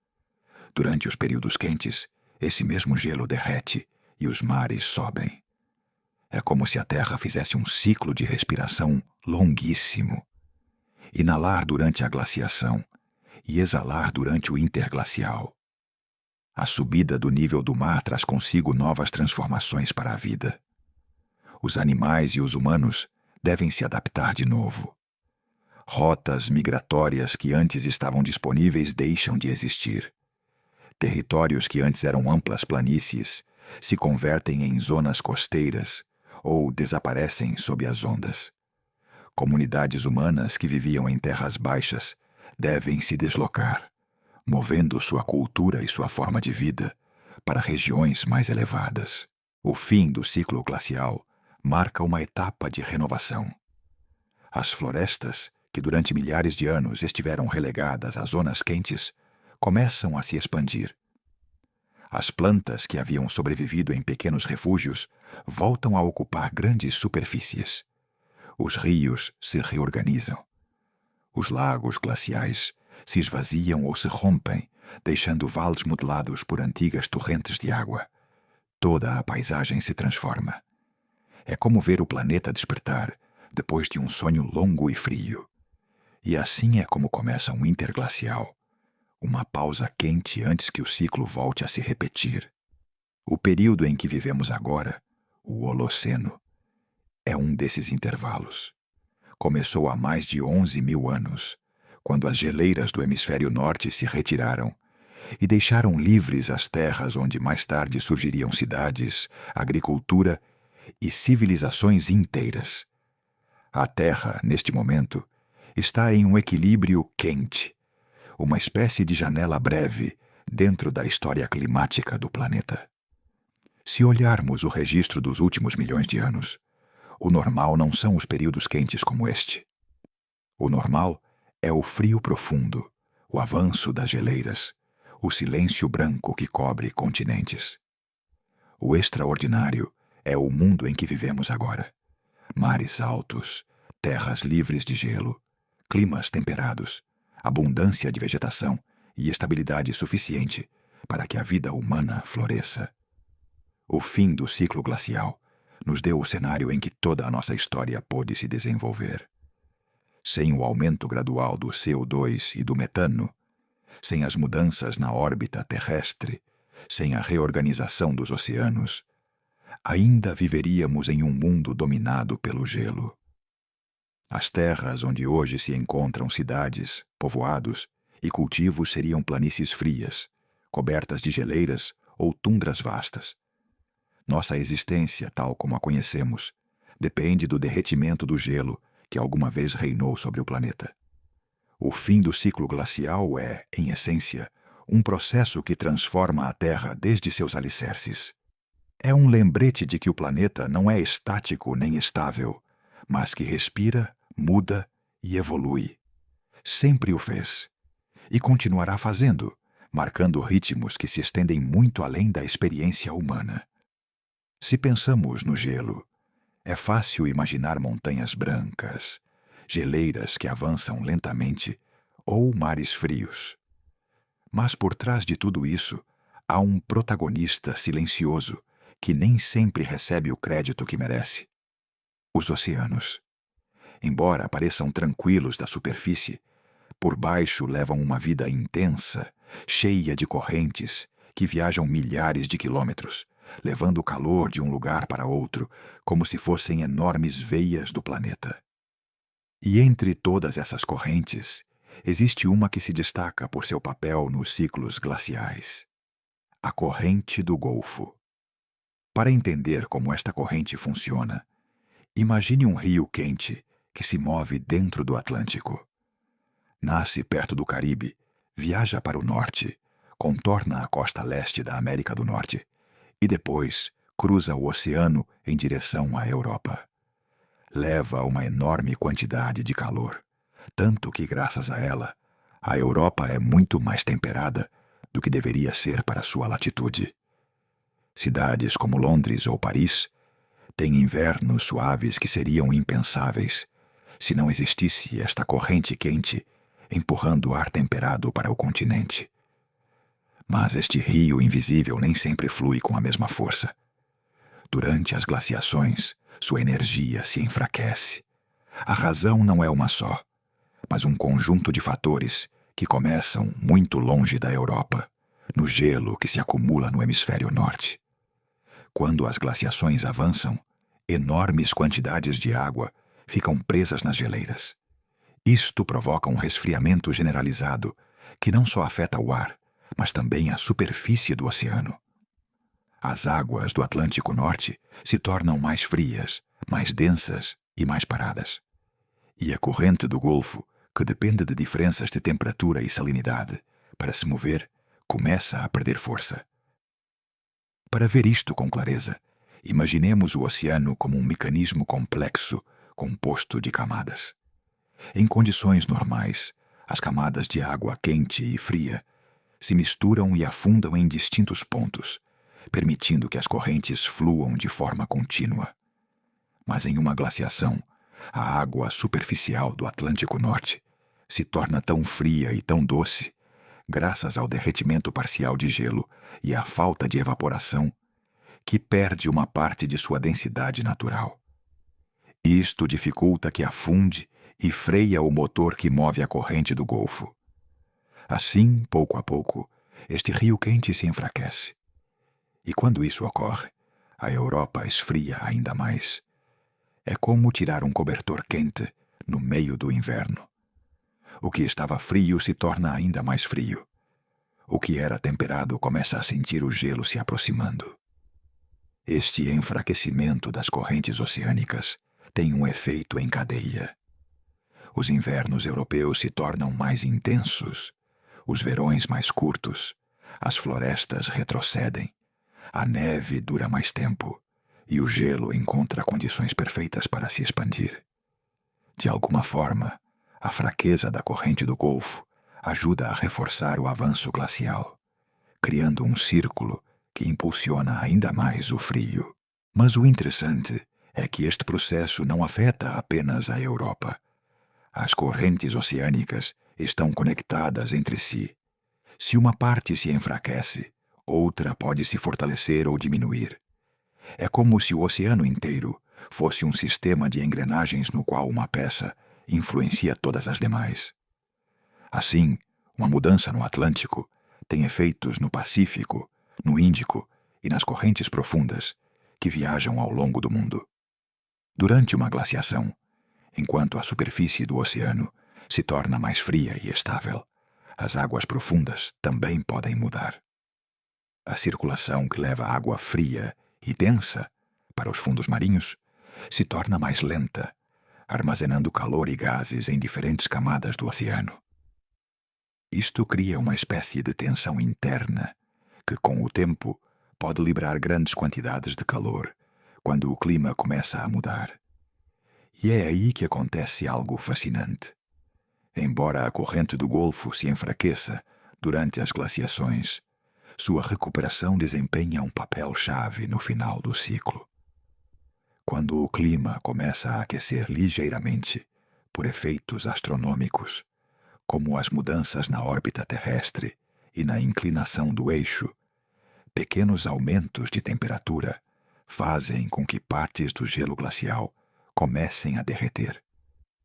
Durante os períodos quentes, esse mesmo gelo derrete e os mares sobem. É como se a Terra fizesse um ciclo de respiração longuíssimo. Inalar durante a glaciação e exalar durante o interglacial. A subida do nível do mar traz consigo novas transformações para a vida. Os animais e os humanos devem se adaptar de novo. Rotas migratórias que antes estavam disponíveis deixam de existir. Territórios que antes eram amplas planícies se convertem em zonas costeiras ou desaparecem sob as ondas. Comunidades humanas que viviam em terras baixas devem se deslocar, movendo sua cultura e sua forma de vida para regiões mais elevadas. O fim do ciclo glacial marca uma etapa de renovação. As florestas, que durante milhares de anos estiveram relegadas a zonas quentes, começam a se expandir. As plantas que haviam sobrevivido em pequenos refúgios voltam a ocupar grandes superfícies. Os rios se reorganizam. Os lagos glaciais se esvaziam ou se rompem, deixando vales modelados por antigas torrentes de água. Toda a paisagem se transforma. É como ver o planeta despertar depois de um sonho longo e frio. E assim é como começa um interglacial, uma pausa quente antes que o ciclo volte a se repetir. O período em que vivemos agora, o Holoceno, é um desses intervalos. Começou há mais de 11.000 anos, quando as geleiras do hemisfério norte se retiraram e deixaram livres as terras onde mais tarde surgiriam cidades, agricultura e civilizações inteiras. A Terra, neste momento, está em um equilíbrio quente, uma espécie de janela breve dentro da história climática do planeta. Se olharmos o registro dos últimos milhões de anos, o normal não são os períodos quentes como este. O normal é o frio profundo, o avanço das geleiras, o silêncio branco que cobre continentes. O extraordinário é o mundo em que vivemos agora. Mares altos, terras livres de gelo, climas temperados, abundância de vegetação e estabilidade suficiente para que a vida humana floresça. O fim do ciclo glacial nos deu o cenário em que toda a nossa história pôde se desenvolver. Sem o aumento gradual do CO2 e do metano, sem as mudanças na órbita terrestre, sem a reorganização dos oceanos, ainda viveríamos em um mundo dominado pelo gelo. As terras onde hoje se encontram cidades, povoados e cultivos seriam planícies frias, cobertas de geleiras ou tundras vastas. Nossa existência, tal como a conhecemos, depende do derretimento do gelo que alguma vez reinou sobre o planeta. O fim do ciclo glacial é, em essência, um processo que transforma a Terra desde seus alicerces. É um lembrete de que o planeta não é estático nem estável, mas que respira, muda e evolui. Sempre o fez. E continuará fazendo, marcando ritmos que se estendem muito além da experiência humana. Se pensamos no gelo, é fácil imaginar montanhas brancas, geleiras que avançam lentamente ou mares frios. Mas por trás de tudo isso, há um protagonista silencioso que nem sempre recebe o crédito que merece. Os oceanos. Embora pareçam tranquilos da superfície, por baixo levam uma vida intensa, cheia de correntes que viajam milhares de quilômetros, levando o calor de um lugar para outro, como se fossem enormes veias do planeta. E entre todas essas correntes, existe uma que se destaca por seu papel nos ciclos glaciais: a corrente do Golfo. Para entender como esta corrente funciona, imagine um rio quente que se move dentro do Atlântico. Nasce perto do Caribe, viaja para o norte, contorna a costa leste da América do Norte e depois cruza o oceano em direção à Europa. Leva uma enorme quantidade de calor, tanto que, graças a ela, a Europa é muito mais temperada do que deveria ser para sua latitude. Cidades como Londres ou Paris têm invernos suaves que seriam impensáveis se não existisse esta corrente quente empurrando ar temperado para o continente. Mas este rio invisível nem sempre flui com a mesma força. Durante as glaciações, sua energia se enfraquece. A razão não é uma só, mas um conjunto de fatores que começam muito longe da Europa, no gelo que se acumula no hemisfério norte. Quando as glaciações avançam, enormes quantidades de água ficam presas nas geleiras. Isto provoca um resfriamento generalizado que não só afeta o ar, mas também a superfície do oceano. As águas do Atlântico Norte se tornam mais frias, mais densas e mais paradas. E a corrente do Golfo, que depende de diferenças de temperatura e salinidade, para se mover, começa a perder força. Para ver isto com clareza, imaginemos o oceano como um mecanismo complexo composto de camadas. Em condições normais, as camadas de água quente e fria se misturam e afundam em distintos pontos, permitindo que as correntes fluam de forma contínua. Mas em uma glaciação, a água superficial do Atlântico Norte se torna tão fria e tão doce, graças ao derretimento parcial de gelo e à falta de evaporação, que perde uma parte de sua densidade natural. Isto dificulta que afunde e freia o motor que move a corrente do Golfo. Assim, pouco a pouco, este rio quente se enfraquece. E quando isso ocorre, a Europa esfria ainda mais. É como tirar um cobertor quente no meio do inverno. O que estava frio se torna ainda mais frio. O que era temperado começa a sentir o gelo se aproximando. Este enfraquecimento das correntes oceânicas tem um efeito em cadeia. Os invernos europeus se tornam mais intensos, os verões mais curtos, as florestas retrocedem, a neve dura mais tempo e o gelo encontra condições perfeitas para se expandir. De alguma forma, a fraqueza da corrente do Golfo ajuda a reforçar o avanço glacial, criando um círculo que impulsiona ainda mais o frio. Mas o interessante é que este processo não afeta apenas a Europa. As correntes oceânicas estão conectadas entre si. Se uma parte se enfraquece, outra pode se fortalecer ou diminuir. É como se o oceano inteiro fosse um sistema de engrenagens no qual uma peça influencia todas as demais. Assim, uma mudança no Atlântico tem efeitos no Pacífico, no Índico e nas correntes profundas que viajam ao longo do mundo. Durante uma glaciação, enquanto a superfície do oceano se torna mais fria e estável, as águas profundas também podem mudar. A circulação que leva água fria e densa para os fundos marinhos se torna mais lenta, armazenando calor e gases em diferentes camadas do oceano. Isto cria uma espécie de tensão interna que, com o tempo, pode liberar grandes quantidades de calor quando o clima começa a mudar. E é aí que acontece algo fascinante. Embora a corrente do Golfo se enfraqueça durante as glaciações, sua recuperação desempenha um papel-chave no final do ciclo. Quando o clima começa a aquecer ligeiramente, por efeitos astronômicos, como as mudanças na órbita terrestre e na inclinação do eixo, pequenos aumentos de temperatura fazem com que partes do gelo glacial comecem a derreter.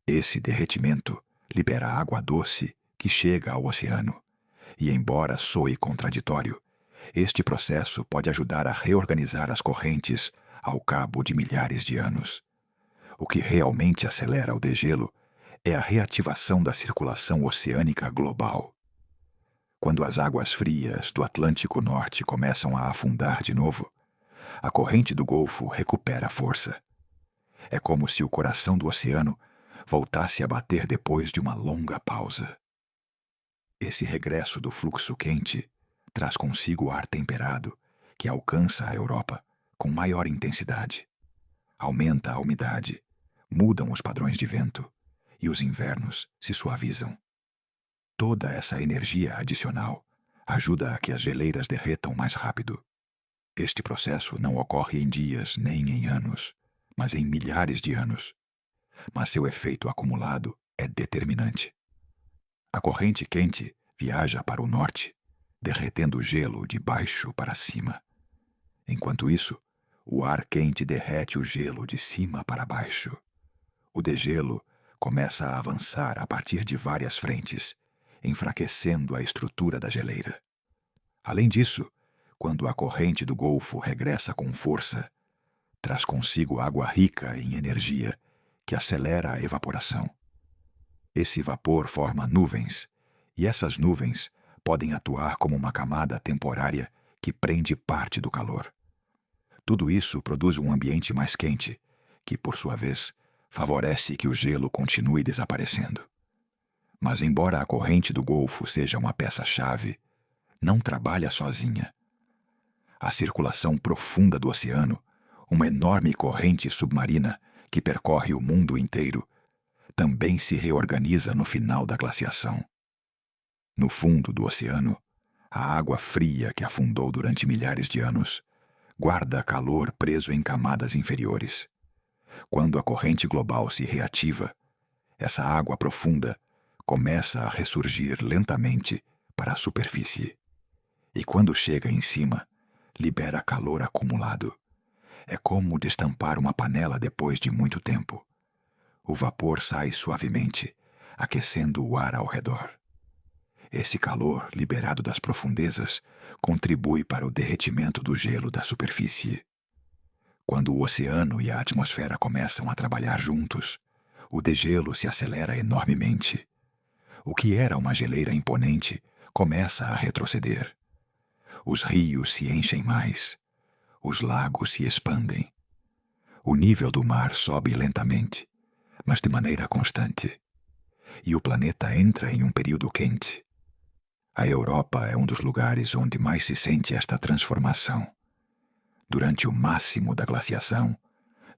Esse derretimento libera água doce que chega ao oceano, e embora soe contraditório, este processo pode ajudar a reorganizar as correntes ao cabo de milhares de anos. O que realmente acelera o degelo é a reativação da circulação oceânica global. Quando as águas frias do Atlântico Norte começam a afundar de novo, a corrente do Golfo recupera força. É como se o coração do oceano voltasse a bater depois de uma longa pausa. Esse regresso do fluxo quente traz consigo ar temperado que alcança a Europa com maior intensidade. Aumenta a umidade, mudam os padrões de vento e os invernos se suavizam. Toda essa energia adicional ajuda a que as geleiras derretam mais rápido. Este processo não ocorre em dias nem em anos, mas em milhares de anos. Mas seu efeito acumulado é determinante. A corrente quente viaja para o norte, derretendo o gelo de baixo para cima. Enquanto isso, O ar quente derrete o gelo de cima para baixo. O degelo começa a avançar a partir de várias frentes, enfraquecendo a estrutura da geleira. Além disso, quando a corrente do Golfo regressa com força, traz consigo água rica em energia que acelera a evaporação. Esse vapor forma nuvens, e essas nuvens podem atuar como uma camada temporária que prende parte do calor. Tudo isso produz um ambiente mais quente, que, por sua vez, favorece que o gelo continue desaparecendo. Mas, embora a corrente do Golfo seja uma peça-chave, não trabalha sozinha. A circulação profunda do oceano, uma enorme corrente submarina que percorre o mundo inteiro, também se reorganiza no final da glaciação. No fundo do oceano, a água fria que afundou durante milhares de anos guarda calor preso em camadas inferiores. Quando a corrente global se reativa, essa água profunda começa a ressurgir lentamente para a superfície. E quando chega em cima, libera calor acumulado. É como destampar uma panela depois de muito tempo. O vapor sai suavemente, aquecendo o ar ao redor. Esse calor, liberado das profundezas, contribui para o derretimento do gelo da superfície. Quando o oceano e a atmosfera começam a trabalhar juntos, o degelo se acelera enormemente. O que era uma geleira imponente começa a retroceder. Os rios se enchem mais. Os lagos se expandem. O nível do mar sobe lentamente, mas de maneira constante. E o planeta entra em um período quente. A Europa é um dos lugares onde mais se sente esta transformação. Durante o máximo da glaciação,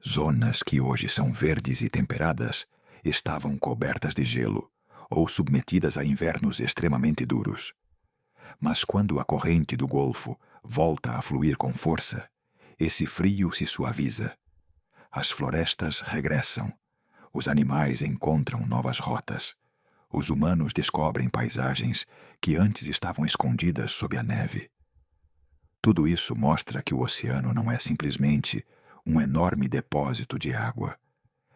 zonas que hoje são verdes e temperadas estavam cobertas de gelo ou submetidas a invernos extremamente duros. Mas quando a corrente do Golfo volta a fluir com força, esse frio se suaviza. As florestas regressam. Os animais encontram novas rotas. Os humanos descobrem paisagens que antes estavam escondidas sob a neve. Tudo isso mostra que o oceano não é simplesmente um enorme depósito de água.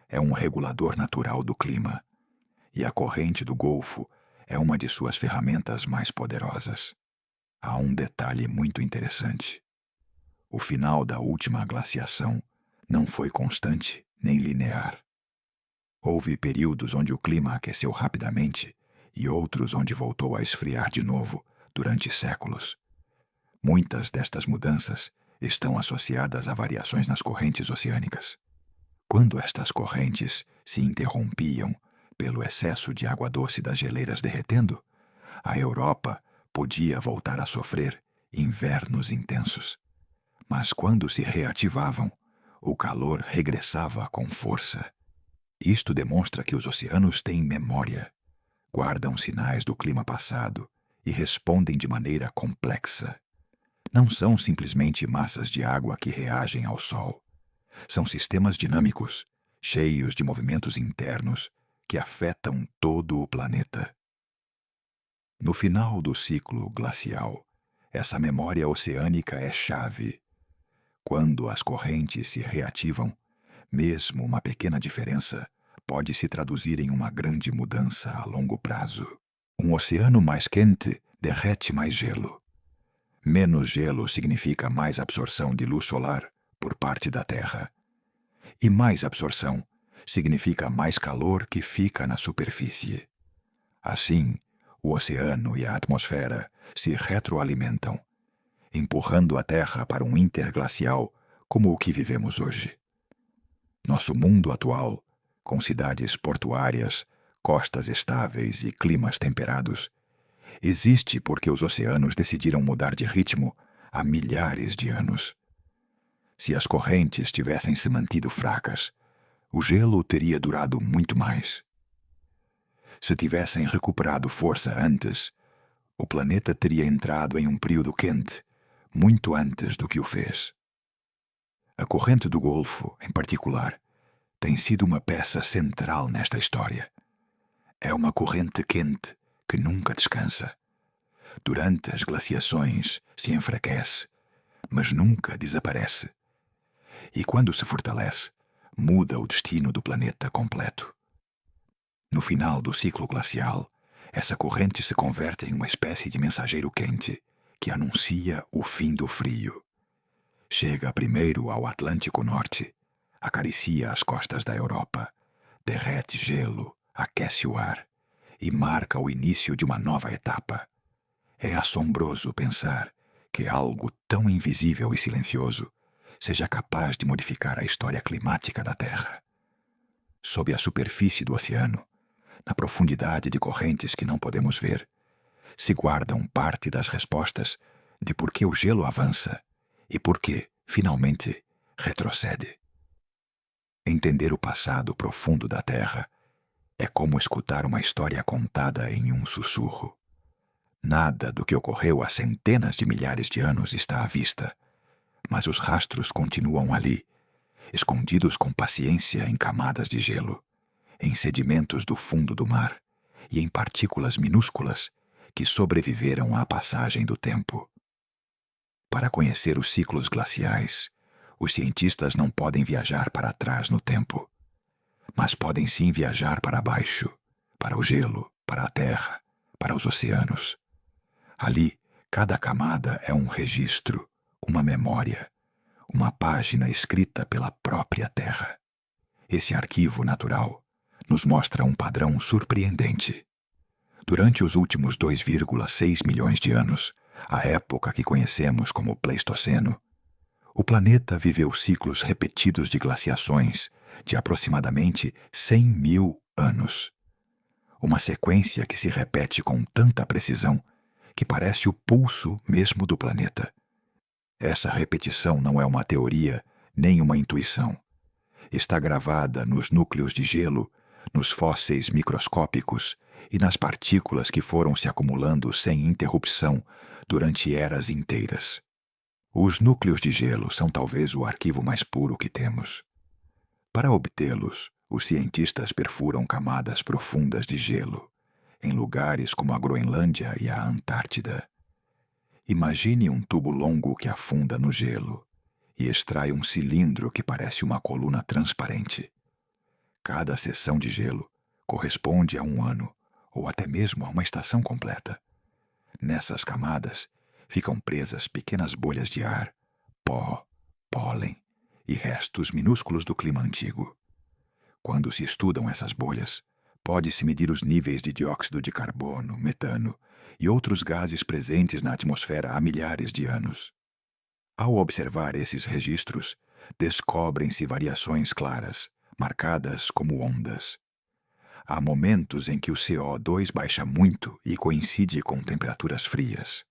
É um regulador natural do clima. E a corrente do Golfo é uma de suas ferramentas mais poderosas. Há um detalhe muito interessante. O final da última glaciação não foi constante nem linear. Houve períodos onde o clima aqueceu rapidamente e outros onde voltou a esfriar de novo durante séculos. Muitas destas mudanças estão associadas a variações nas correntes oceânicas. Quando estas correntes se interrompiam pelo excesso de água doce das geleiras derretendo, a Europa podia voltar a sofrer invernos intensos. Mas quando se reativavam, o calor regressava com força. Isto demonstra que os oceanos têm memória, guardam sinais do clima passado e respondem de maneira complexa. Não são simplesmente massas de água que reagem ao Sol. São sistemas dinâmicos, cheios de movimentos internos que afetam todo o planeta. No final do ciclo glacial, essa memória oceânica é chave. Quando as correntes se reativam, mesmo uma pequena diferença pode se traduzir em uma grande mudança a longo prazo. Um oceano mais quente derrete mais gelo. Menos gelo significa mais absorção de luz solar por parte da Terra. E mais absorção significa mais calor que fica na superfície. Assim, o oceano e a atmosfera se retroalimentam, empurrando a Terra para um interglacial como o que vivemos hoje. Nosso mundo atual, com cidades portuárias, costas estáveis e climas temperados, existe porque os oceanos decidiram mudar de ritmo há milhares de anos. Se as correntes tivessem se mantido fracas, o gelo teria durado muito mais. Se tivessem recuperado força antes, o planeta teria entrado em um período quente muito antes do que o fez. A corrente do Golfo, em particular, tem sido uma peça central nesta história. É uma corrente quente que nunca descansa. Durante as glaciações se enfraquece, mas nunca desaparece. e quando se fortalece, muda o destino do planeta completo. No final do ciclo glacial, essa corrente se converte em uma espécie de mensageiro quente que anuncia o fim do frio. Chega primeiro ao Atlântico Norte, acaricia as costas da Europa, derrete gelo, aquece o ar e marca o início de uma nova etapa. É assombroso pensar que algo tão invisível e silencioso seja capaz de modificar a história climática da Terra. Sob a superfície do oceano, na profundidade de correntes que não podemos ver, se guardam parte das respostas de por que o gelo avança e por que, finalmente, retrocede. Entender o passado profundo da Terra é como escutar uma história contada em um sussurro. Nada do que ocorreu há centenas de milhares de anos está à vista, mas os rastros continuam ali, escondidos com paciência em camadas de gelo, em sedimentos do fundo do mar e em partículas minúsculas que sobreviveram à passagem do tempo. Para conhecer os ciclos glaciais, os cientistas não podem viajar para trás no tempo, mas podem sim viajar para baixo, para o gelo, para a terra, para os oceanos. Ali, cada camada é um registro, uma memória, uma página escrita pela própria Terra. Esse arquivo natural nos mostra um padrão surpreendente. Durante os últimos 2,6 milhões de anos, a época que conhecemos como Pleistoceno, o planeta viveu ciclos repetidos de glaciações de aproximadamente 100 mil anos. Uma sequência que se repete com tanta precisão que parece o pulso mesmo do planeta. Essa repetição não é uma teoria nem uma intuição. Está gravada nos núcleos de gelo, nos fósseis microscópicos e nas partículas que foram se acumulando sem interrupção durante eras inteiras. Os núcleos de gelo são talvez o arquivo mais puro que temos. Para obtê-los, os cientistas perfuram camadas profundas de gelo, em lugares como a Groenlândia e a Antártida. Imagine um tubo longo que afunda no gelo e extrai um cilindro que parece uma coluna transparente. Cada seção de gelo corresponde a um ano, ou até mesmo a uma estação completa. Nessas camadas ficam presas pequenas bolhas de ar, pó, pólen e restos minúsculos do clima antigo. Quando se estudam essas bolhas, pode-se medir os níveis de dióxido de carbono, metano e outros gases presentes na atmosfera há milhares de anos. Ao observar esses registros, descobrem-se variações claras, marcadas como ondas. Há momentos em que o CO2 baixa muito e coincide com temperaturas frias.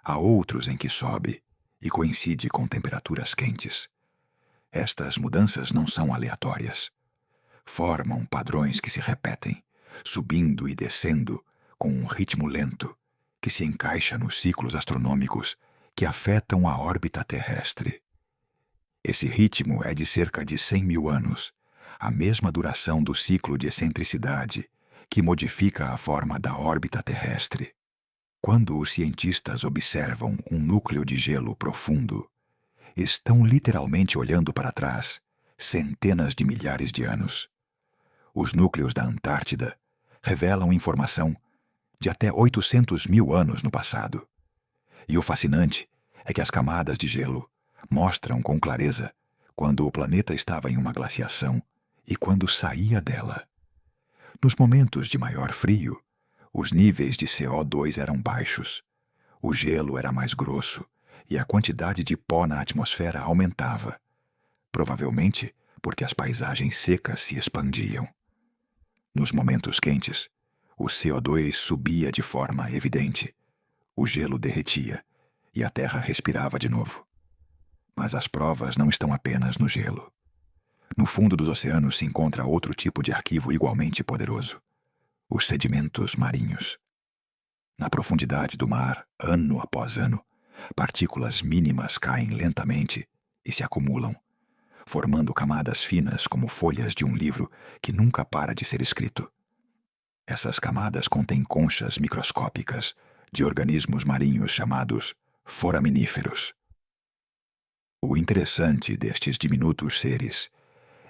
Há outros em que sobe e coincide com temperaturas quentes. Estas mudanças não são aleatórias. Formam padrões que se repetem, subindo e descendo com um ritmo lento que se encaixa nos ciclos astronômicos que afetam a órbita terrestre. Esse ritmo é de cerca de 100 mil anos, a mesma duração do ciclo de excentricidade que modifica a forma da órbita terrestre. Quando os cientistas observam um núcleo de gelo profundo, estão literalmente olhando para trás centenas de milhares de anos. Os núcleos da Antártida revelam informação de até 800 mil anos no passado. E o fascinante é que as camadas de gelo mostram com clareza quando o planeta estava em uma glaciação e quando saía dela. Nos momentos de maior frio, os níveis de CO2 eram baixos, o gelo era mais grosso e a quantidade de pó na atmosfera aumentava, provavelmente porque as paisagens secas se expandiam. Nos momentos quentes, o CO2 subia de forma evidente, o gelo derretia e a Terra respirava de novo. Mas as provas não estão apenas no gelo. No fundo dos oceanos se encontra outro tipo de arquivo igualmente poderoso: os sedimentos marinhos. Na profundidade do mar, ano após ano, partículas mínimas caem lentamente e se acumulam, formando camadas finas como folhas de um livro que nunca para de ser escrito. Essas camadas contêm conchas microscópicas de organismos marinhos chamados foraminíferos. O interessante destes diminutos seres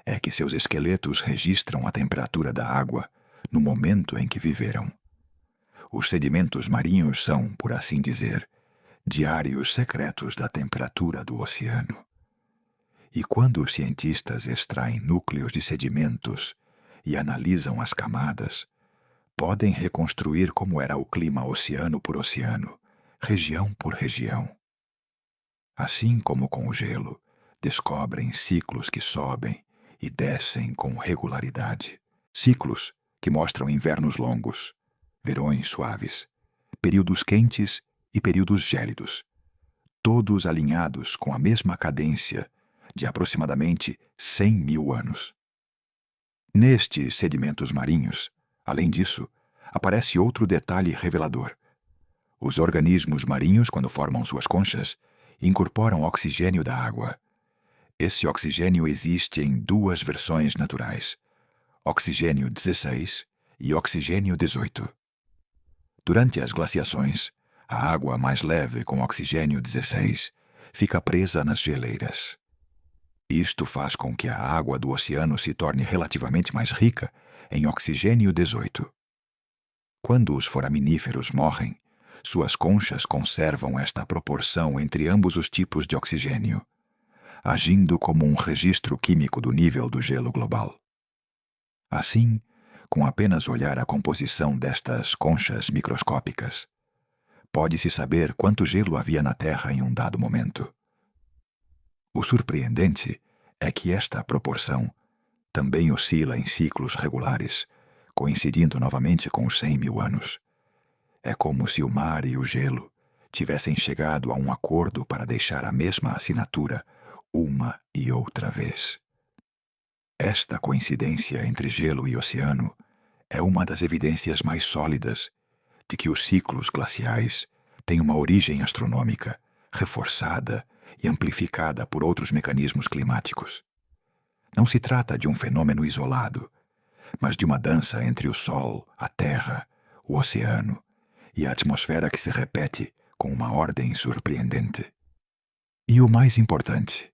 é que seus esqueletos registram a temperatura da água no momento em que viveram. Os sedimentos marinhos são, por assim dizer, diários secretos da temperatura do oceano. E quando os cientistas extraem núcleos de sedimentos e analisam as camadas, podem reconstruir como era o clima oceano por oceano, região por região. Assim como com o gelo, descobrem ciclos que sobem e descem com regularidade. Ciclos que mostram invernos longos, verões suaves, períodos quentes e períodos gélidos, todos alinhados com a mesma cadência de aproximadamente 100 mil anos. Nestes sedimentos marinhos, além disso, aparece outro detalhe revelador. Os organismos marinhos, quando formam suas conchas, incorporam oxigênio da água. Esse oxigênio existe em duas versões naturais: oxigênio 16 e oxigênio 18. Durante as glaciações, a água mais leve com oxigênio 16 fica presa nas geleiras. Isto faz com que a água do oceano se torne relativamente mais rica em oxigênio 18. Quando os foraminíferos morrem, suas conchas conservam esta proporção entre ambos os tipos de oxigênio, agindo como um registro químico do nível do gelo global. Assim, com apenas olhar a composição destas conchas microscópicas, pode-se saber quanto gelo havia na Terra em um dado momento. O surpreendente é que esta proporção também oscila em ciclos regulares, coincidindo novamente com os 100 mil anos. É como se o mar e o gelo tivessem chegado a um acordo para deixar a mesma assinatura uma e outra vez. Esta coincidência entre gelo e oceano é uma das evidências mais sólidas de que os ciclos glaciais têm uma origem astronômica, reforçada e amplificada por outros mecanismos climáticos. Não se trata de um fenômeno isolado, mas de uma dança entre o Sol, a Terra, o oceano e a atmosfera que se repete com uma ordem surpreendente. E o mais importante,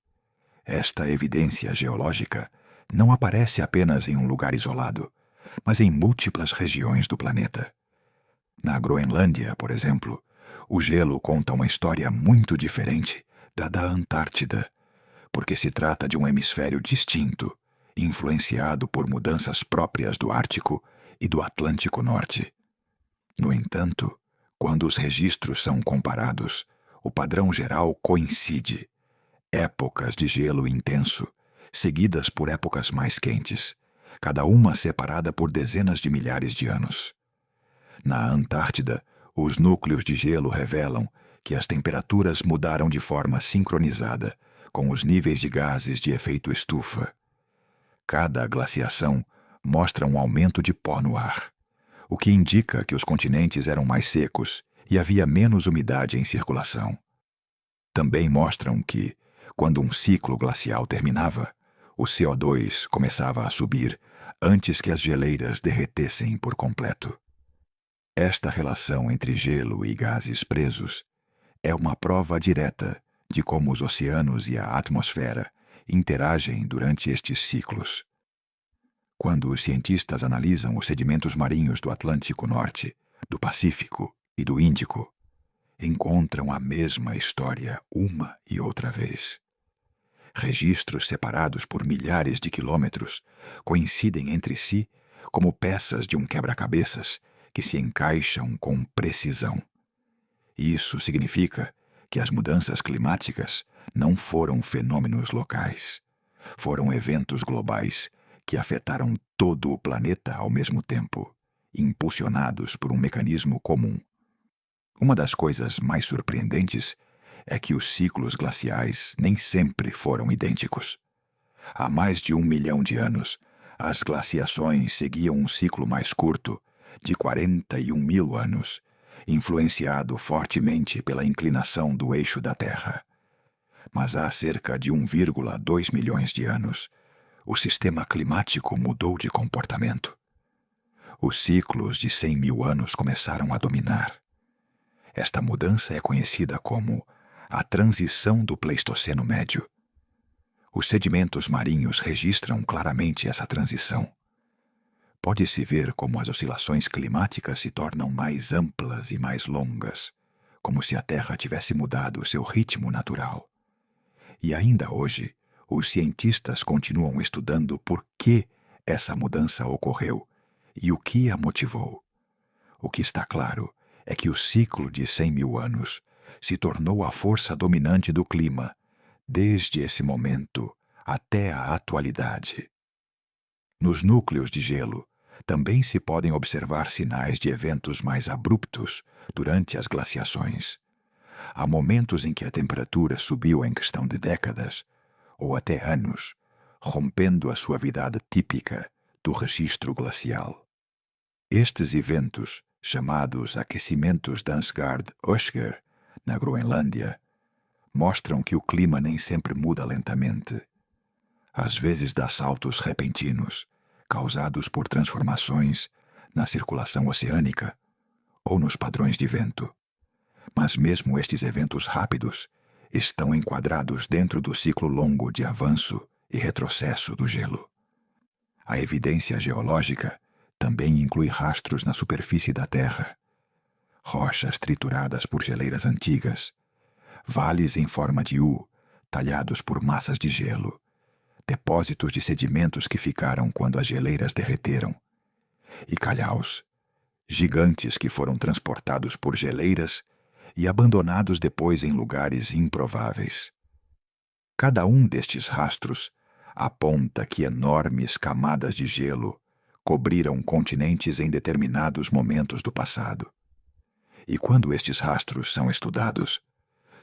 esta evidência geológica não aparece apenas em um lugar isolado, mas em múltiplas regiões do planeta. Na Groenlândia, por exemplo, o gelo conta uma história muito diferente da Antártida, porque se trata de um hemisfério distinto, influenciado por mudanças próprias do Ártico e do Atlântico Norte. No entanto, quando os registros são comparados, o padrão geral coincide: épocas de gelo intenso, seguidas por épocas mais quentes, cada uma separada por dezenas de milhares de anos. Na Antártida, os núcleos de gelo revelam que as temperaturas mudaram de forma sincronizada com os níveis de gases de efeito estufa. Cada glaciação mostra um aumento de pó no ar, o que indica que os continentes eram mais secos e havia menos umidade em circulação. Também mostram que, quando um ciclo glacial terminava, o CO2 começava a subir antes que as geleiras derretessem por completo. Esta relação entre gelo e gases presos é uma prova direta de como os oceanos e a atmosfera interagem durante estes ciclos. Quando os cientistas analisam os sedimentos marinhos do Atlântico Norte, do Pacífico e do Índico, encontram a mesma história uma e outra vez. Registros separados por milhares de quilômetros coincidem entre si como peças de um quebra-cabeças que se encaixam com precisão. Isso significa que as mudanças climáticas não foram fenômenos locais. Foram eventos globais que afetaram todo o planeta ao mesmo tempo, impulsionados por um mecanismo comum. Uma das coisas mais surpreendentes é que os ciclos glaciais nem sempre foram idênticos. Há mais de 1 milhão de anos, as glaciações seguiam um ciclo mais curto, de 41 mil anos, influenciado fortemente pela inclinação do eixo da Terra. Mas há cerca de 1,2 milhões de anos, o sistema climático mudou de comportamento. Os ciclos de 100 mil anos começaram a dominar. Esta mudança é conhecida como a transição do Pleistoceno Médio. Os sedimentos marinhos registram claramente essa transição. Pode-se ver como as oscilações climáticas se tornam mais amplas e mais longas, como se a Terra tivesse mudado seu ritmo natural. E ainda hoje, os cientistas continuam estudando por que essa mudança ocorreu e o que a motivou. O que está claro é que o ciclo de 100 mil anos se tornou a força dominante do clima, desde esse momento até a atualidade. Nos núcleos de gelo, também se podem observar sinais de eventos mais abruptos durante as glaciações. Há momentos em que a temperatura subiu em questão de décadas, ou até anos, rompendo a suavidade típica do registro glacial. Estes eventos, chamados aquecimentos de Ansgard-Østger, na Groenlândia, mostram que o clima nem sempre muda lentamente. Às vezes dá saltos repentinos, causados por transformações na circulação oceânica ou nos padrões de vento. Mas mesmo estes eventos rápidos estão enquadrados dentro do ciclo longo de avanço e retrocesso do gelo. A evidência geológica também inclui rastros na superfície da Terra, rochas trituradas por geleiras antigas, vales em forma de U, talhados por massas de gelo, depósitos de sedimentos que ficaram quando as geleiras derreteram, e calhaus, gigantes que foram transportados por geleiras e abandonados depois em lugares improváveis. Cada um destes rastros aponta que enormes camadas de gelo cobriram continentes em determinados momentos do passado. E quando estes rastros são estudados,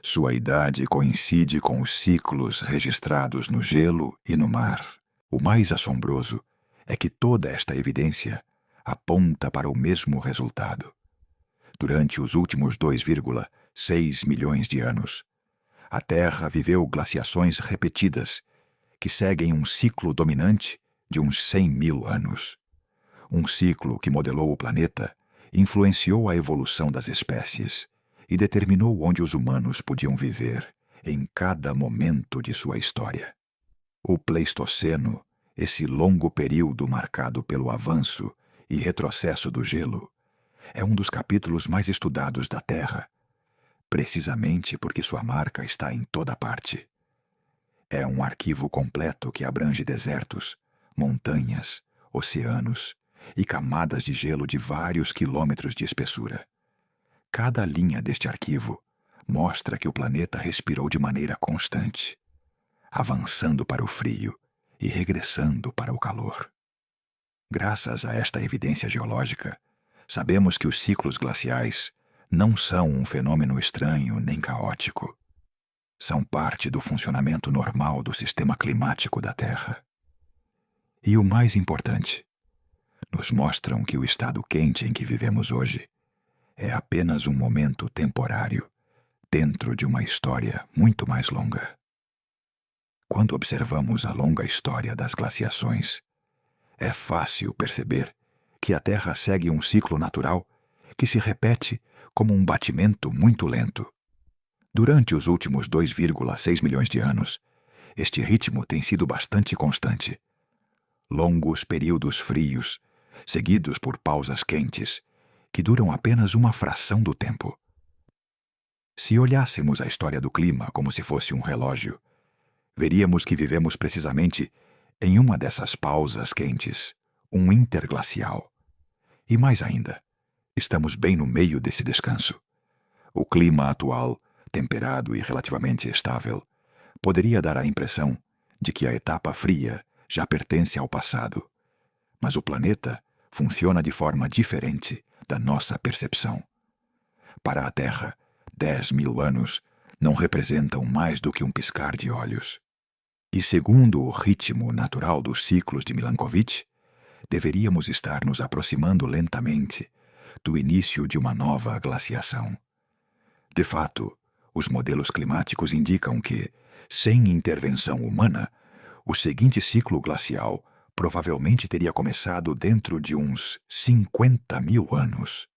sua idade coincide com os ciclos registrados no gelo e no mar. O mais assombroso é que toda esta evidência aponta para o mesmo resultado. Durante os últimos 2,6 milhões de anos, a Terra viveu glaciações repetidas que seguem um ciclo dominante de uns 100 mil anos. Um ciclo que modelou o planeta, influenciou a evolução das espécies e determinou onde os humanos podiam viver em cada momento de sua história. O Pleistoceno, esse longo período marcado pelo avanço e retrocesso do gelo, é um dos capítulos mais estudados da Terra, precisamente porque sua marca está em toda parte. É um arquivo completo que abrange desertos, montanhas, oceanos e camadas de gelo de vários quilômetros de espessura. Cada linha deste arquivo mostra que o planeta respirou de maneira constante, avançando para o frio e regressando para o calor. Graças a esta evidência geológica, sabemos que os ciclos glaciais não são um fenômeno estranho nem caótico. São parte do funcionamento normal do sistema climático da Terra. E o mais importante, nos mostram que o estado quente em que vivemos hoje é apenas um momento temporário dentro de uma história muito mais longa. Quando observamos a longa história das glaciações, é fácil perceber que a Terra segue um ciclo natural que se repete como um batimento muito lento. Durante os últimos 2,6 milhões de anos, este ritmo tem sido bastante constante. Longos períodos frios, seguidos por pausas quentes, que duram apenas uma fração do tempo. Se olhássemos a história do clima como se fosse um relógio, veríamos que vivemos precisamente em uma dessas pausas quentes, um interglacial. E mais ainda, estamos bem no meio desse descanso. O clima atual, temperado e relativamente estável, poderia dar a impressão de que a etapa fria já pertence ao passado. Mas o planeta funciona de forma diferente da nossa percepção. Para a Terra, 10 mil anos não representam mais do que um piscar de olhos. E segundo o ritmo natural dos ciclos de Milankovitch, deveríamos estar nos aproximando lentamente do início de uma nova glaciação. De fato, os modelos climáticos indicam que, sem intervenção humana, o seguinte ciclo glacial provavelmente teria começado dentro de uns 50 mil anos.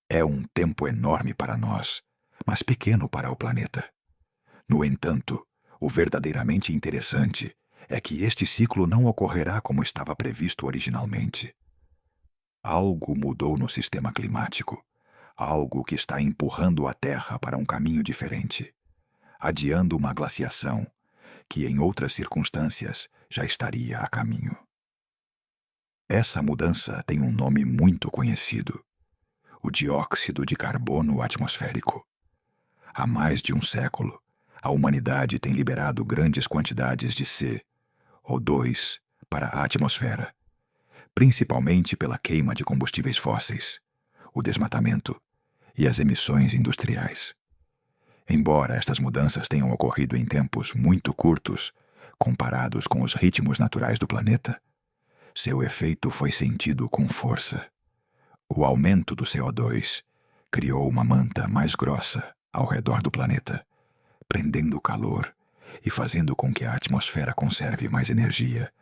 É um tempo enorme para nós, mas pequeno para o planeta. No entanto, o verdadeiramente interessante é que este ciclo não ocorrerá como estava previsto originalmente. Algo mudou no sistema climático, algo que está empurrando a Terra para um caminho diferente, adiando uma glaciação que, em outras circunstâncias, já estaria a caminho. Essa mudança tem um nome muito conhecido: o dióxido de carbono atmosférico. Há mais de um século, a humanidade tem liberado grandes quantidades de CO2 para a atmosfera, principalmente pela queima de combustíveis fósseis, o desmatamento e as emissões industriais. Embora estas mudanças tenham ocorrido em tempos muito curtos, comparados com os ritmos naturais do planeta, seu efeito foi sentido com força. O aumento do CO2 criou uma manta mais grossa ao redor do planeta, prendendo calor e fazendo com que a atmosfera conserve mais energia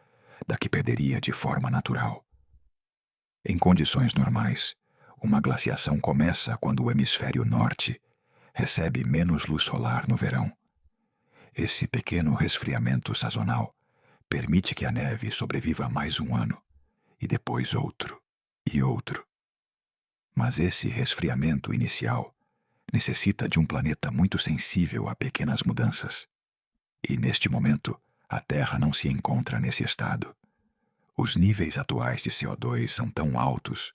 da que perderia de forma natural. Em condições normais, uma glaciação começa quando o hemisfério norte recebe menos luz solar no verão. Esse pequeno resfriamento sazonal permite que a neve sobreviva mais um ano, e depois outro e outro. Mas esse resfriamento inicial necessita de um planeta muito sensível a pequenas mudanças. E neste momento, a Terra não se encontra nesse estado. Os níveis atuais de CO2 são tão altos,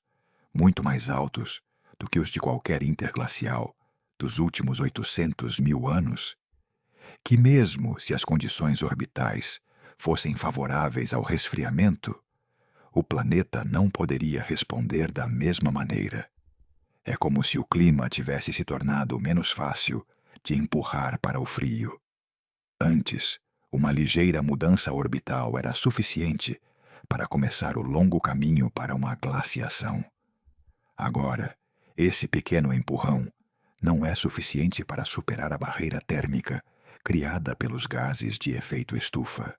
muito mais altos do que os de qualquer interglacial dos últimos 800 mil anos, que mesmo se as condições orbitais fossem favoráveis ao resfriamento, o planeta não poderia responder da mesma maneira. É como se o clima tivesse se tornado menos fácil de empurrar para o frio. Antes, uma ligeira mudança orbital era suficiente para começar o longo caminho para uma glaciação. Agora, esse pequeno empurrão não é suficiente para superar a barreira térmica criada pelos gases de efeito estufa.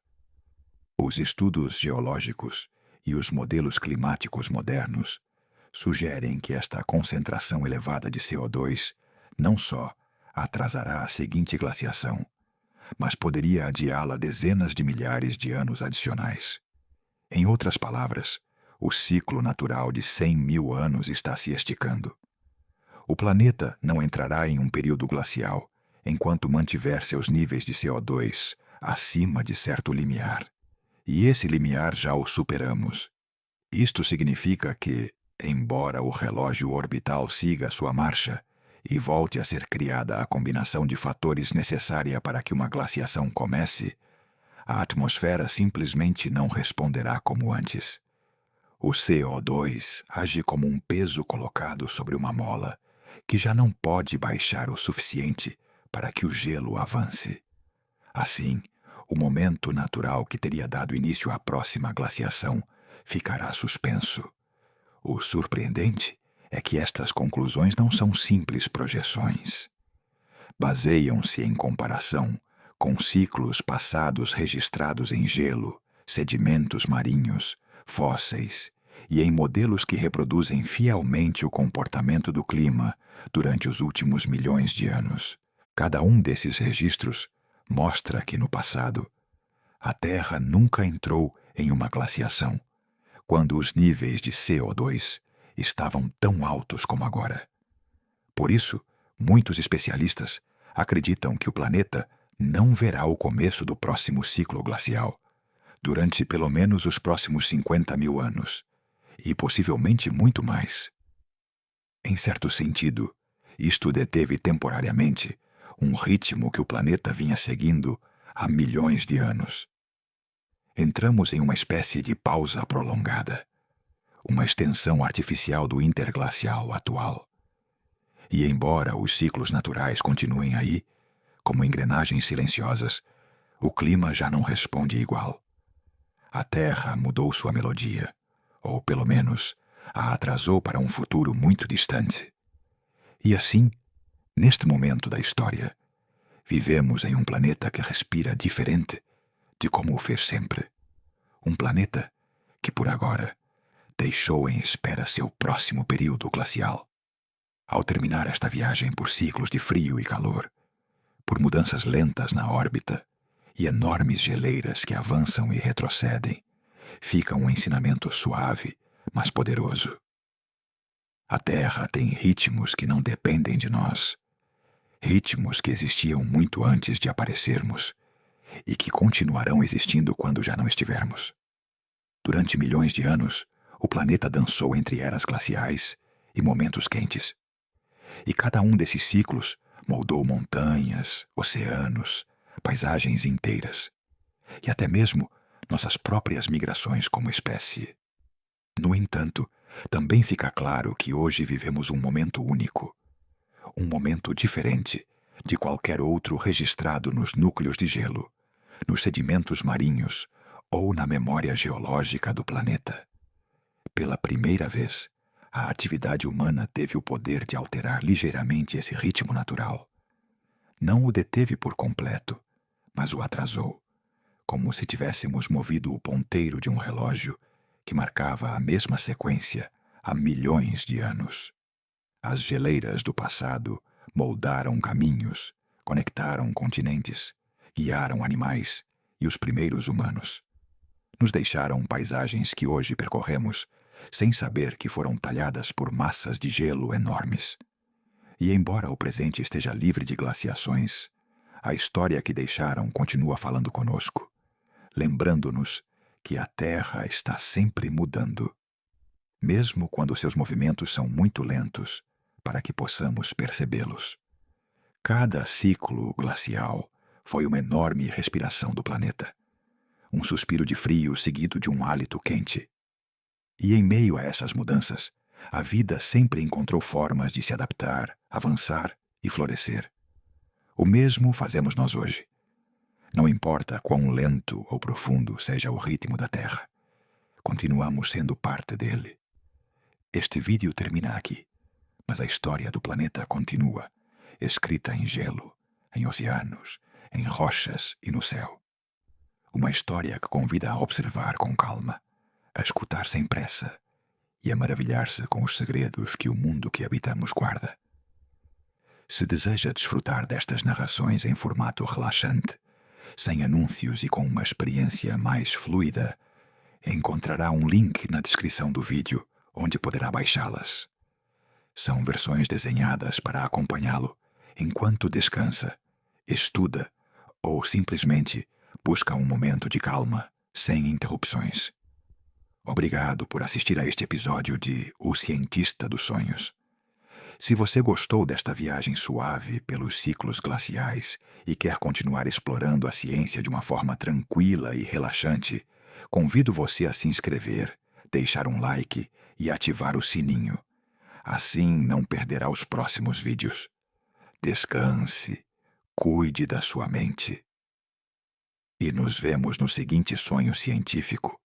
Os estudos geológicos e os modelos climáticos modernos sugerem que esta concentração elevada de CO2 não só atrasará a seguinte glaciação, mas poderia adiá-la dezenas de milhares de anos adicionais. Em outras palavras, o ciclo natural de 100 mil anos está se esticando. O planeta não entrará em um período glacial enquanto mantiver seus níveis de CO2 acima de certo limiar. E esse limiar já o superamos. Isto significa que, embora o relógio orbital siga sua marcha e volte a ser criada a combinação de fatores necessária para que uma glaciação comece, a atmosfera simplesmente não responderá como antes. O CO2 age como um peso colocado sobre uma mola, que já não pode baixar o suficiente para que o gelo avance. Assim, o momento natural que teria dado início à próxima glaciação ficará suspenso. O surpreendente é que estas conclusões não são simples projeções. Baseiam-se em comparação com ciclos passados registrados em gelo, sedimentos marinhos, fósseis e em modelos que reproduzem fielmente o comportamento do clima durante os últimos milhões de anos. Cada um desses registros mostra que no passado, a Terra nunca entrou em uma glaciação, quando os níveis de CO2 estavam tão altos como agora. Por isso, muitos especialistas acreditam que o planeta não verá o começo do próximo ciclo glacial, durante pelo menos os próximos 50 mil anos, e possivelmente muito mais. Em certo sentido, isto deteve temporariamente um ritmo que o planeta vinha seguindo há milhões de anos. Entramos em uma espécie de pausa prolongada, uma extensão artificial do interglacial atual. E embora os ciclos naturais continuem aí, como engrenagens silenciosas, o clima já não responde igual. A Terra mudou sua melodia, ou pelo menos a atrasou para um futuro muito distante. E assim, neste momento da história, vivemos em um planeta que respira diferente de como o fez sempre. Um planeta que, por agora, deixou em espera seu próximo período glacial. Ao terminar esta viagem por ciclos de frio e calor, por mudanças lentas na órbita e enormes geleiras que avançam e retrocedem, fica um ensinamento suave, mas poderoso. A Terra tem ritmos que não dependem de nós, ritmos que existiam muito antes de aparecermos e que continuarão existindo quando já não estivermos. Durante milhões de anos, o planeta dançou entre eras glaciais e momentos quentes. E cada um desses ciclos moldou montanhas, oceanos, paisagens inteiras, e até mesmo nossas próprias migrações como espécie. No entanto, também fica claro que hoje vivemos um momento único, um momento diferente de qualquer outro registrado nos núcleos de gelo, nos sedimentos marinhos ou na memória geológica do planeta. Pela primeira vez, a atividade humana teve o poder de alterar ligeiramente esse ritmo natural. Não o deteve por completo, mas o atrasou, como se tivéssemos movido o ponteiro de um relógio que marcava a mesma sequência há milhões de anos. As geleiras do passado moldaram caminhos, conectaram continentes, guiaram animais e os primeiros humanos. Nos deixaram paisagens que hoje percorremos sem saber que foram talhadas por massas de gelo enormes. E embora o presente esteja livre de glaciações, a história que deixaram continua falando conosco, lembrando-nos que a Terra está sempre mudando, mesmo quando seus movimentos são muito lentos, para que possamos percebê-los. Cada ciclo glacial foi uma enorme respiração do planeta, um suspiro de frio seguido de um hálito quente. E em meio a essas mudanças, a vida sempre encontrou formas de se adaptar, avançar e florescer. O mesmo fazemos nós hoje. Não importa quão lento ou profundo seja o ritmo da Terra, continuamos sendo parte dele. Este vídeo termina aqui, mas a história do planeta continua, escrita em gelo, em oceanos, em rochas e no céu. Uma história que convida a observar com calma, a escutar sem pressa e a maravilhar-se com os segredos que o mundo que habitamos guarda. Se deseja desfrutar destas narrações em formato relaxante, sem anúncios e com uma experiência mais fluida, encontrará um link na descrição do vídeo onde poderá baixá-las. São versões desenhadas para acompanhá-lo enquanto descansa, estuda ou simplesmente busca um momento de calma, sem interrupções. Obrigado por assistir a este episódio de O Cientista dos Sonhos. Se você gostou desta viagem suave pelos ciclos glaciais e quer continuar explorando a ciência de uma forma tranquila e relaxante, convido você a se inscrever, deixar um like e ativar o sininho. Assim não perderá os próximos vídeos. Descanse, cuide da sua mente. E nos vemos no seguinte sonho científico.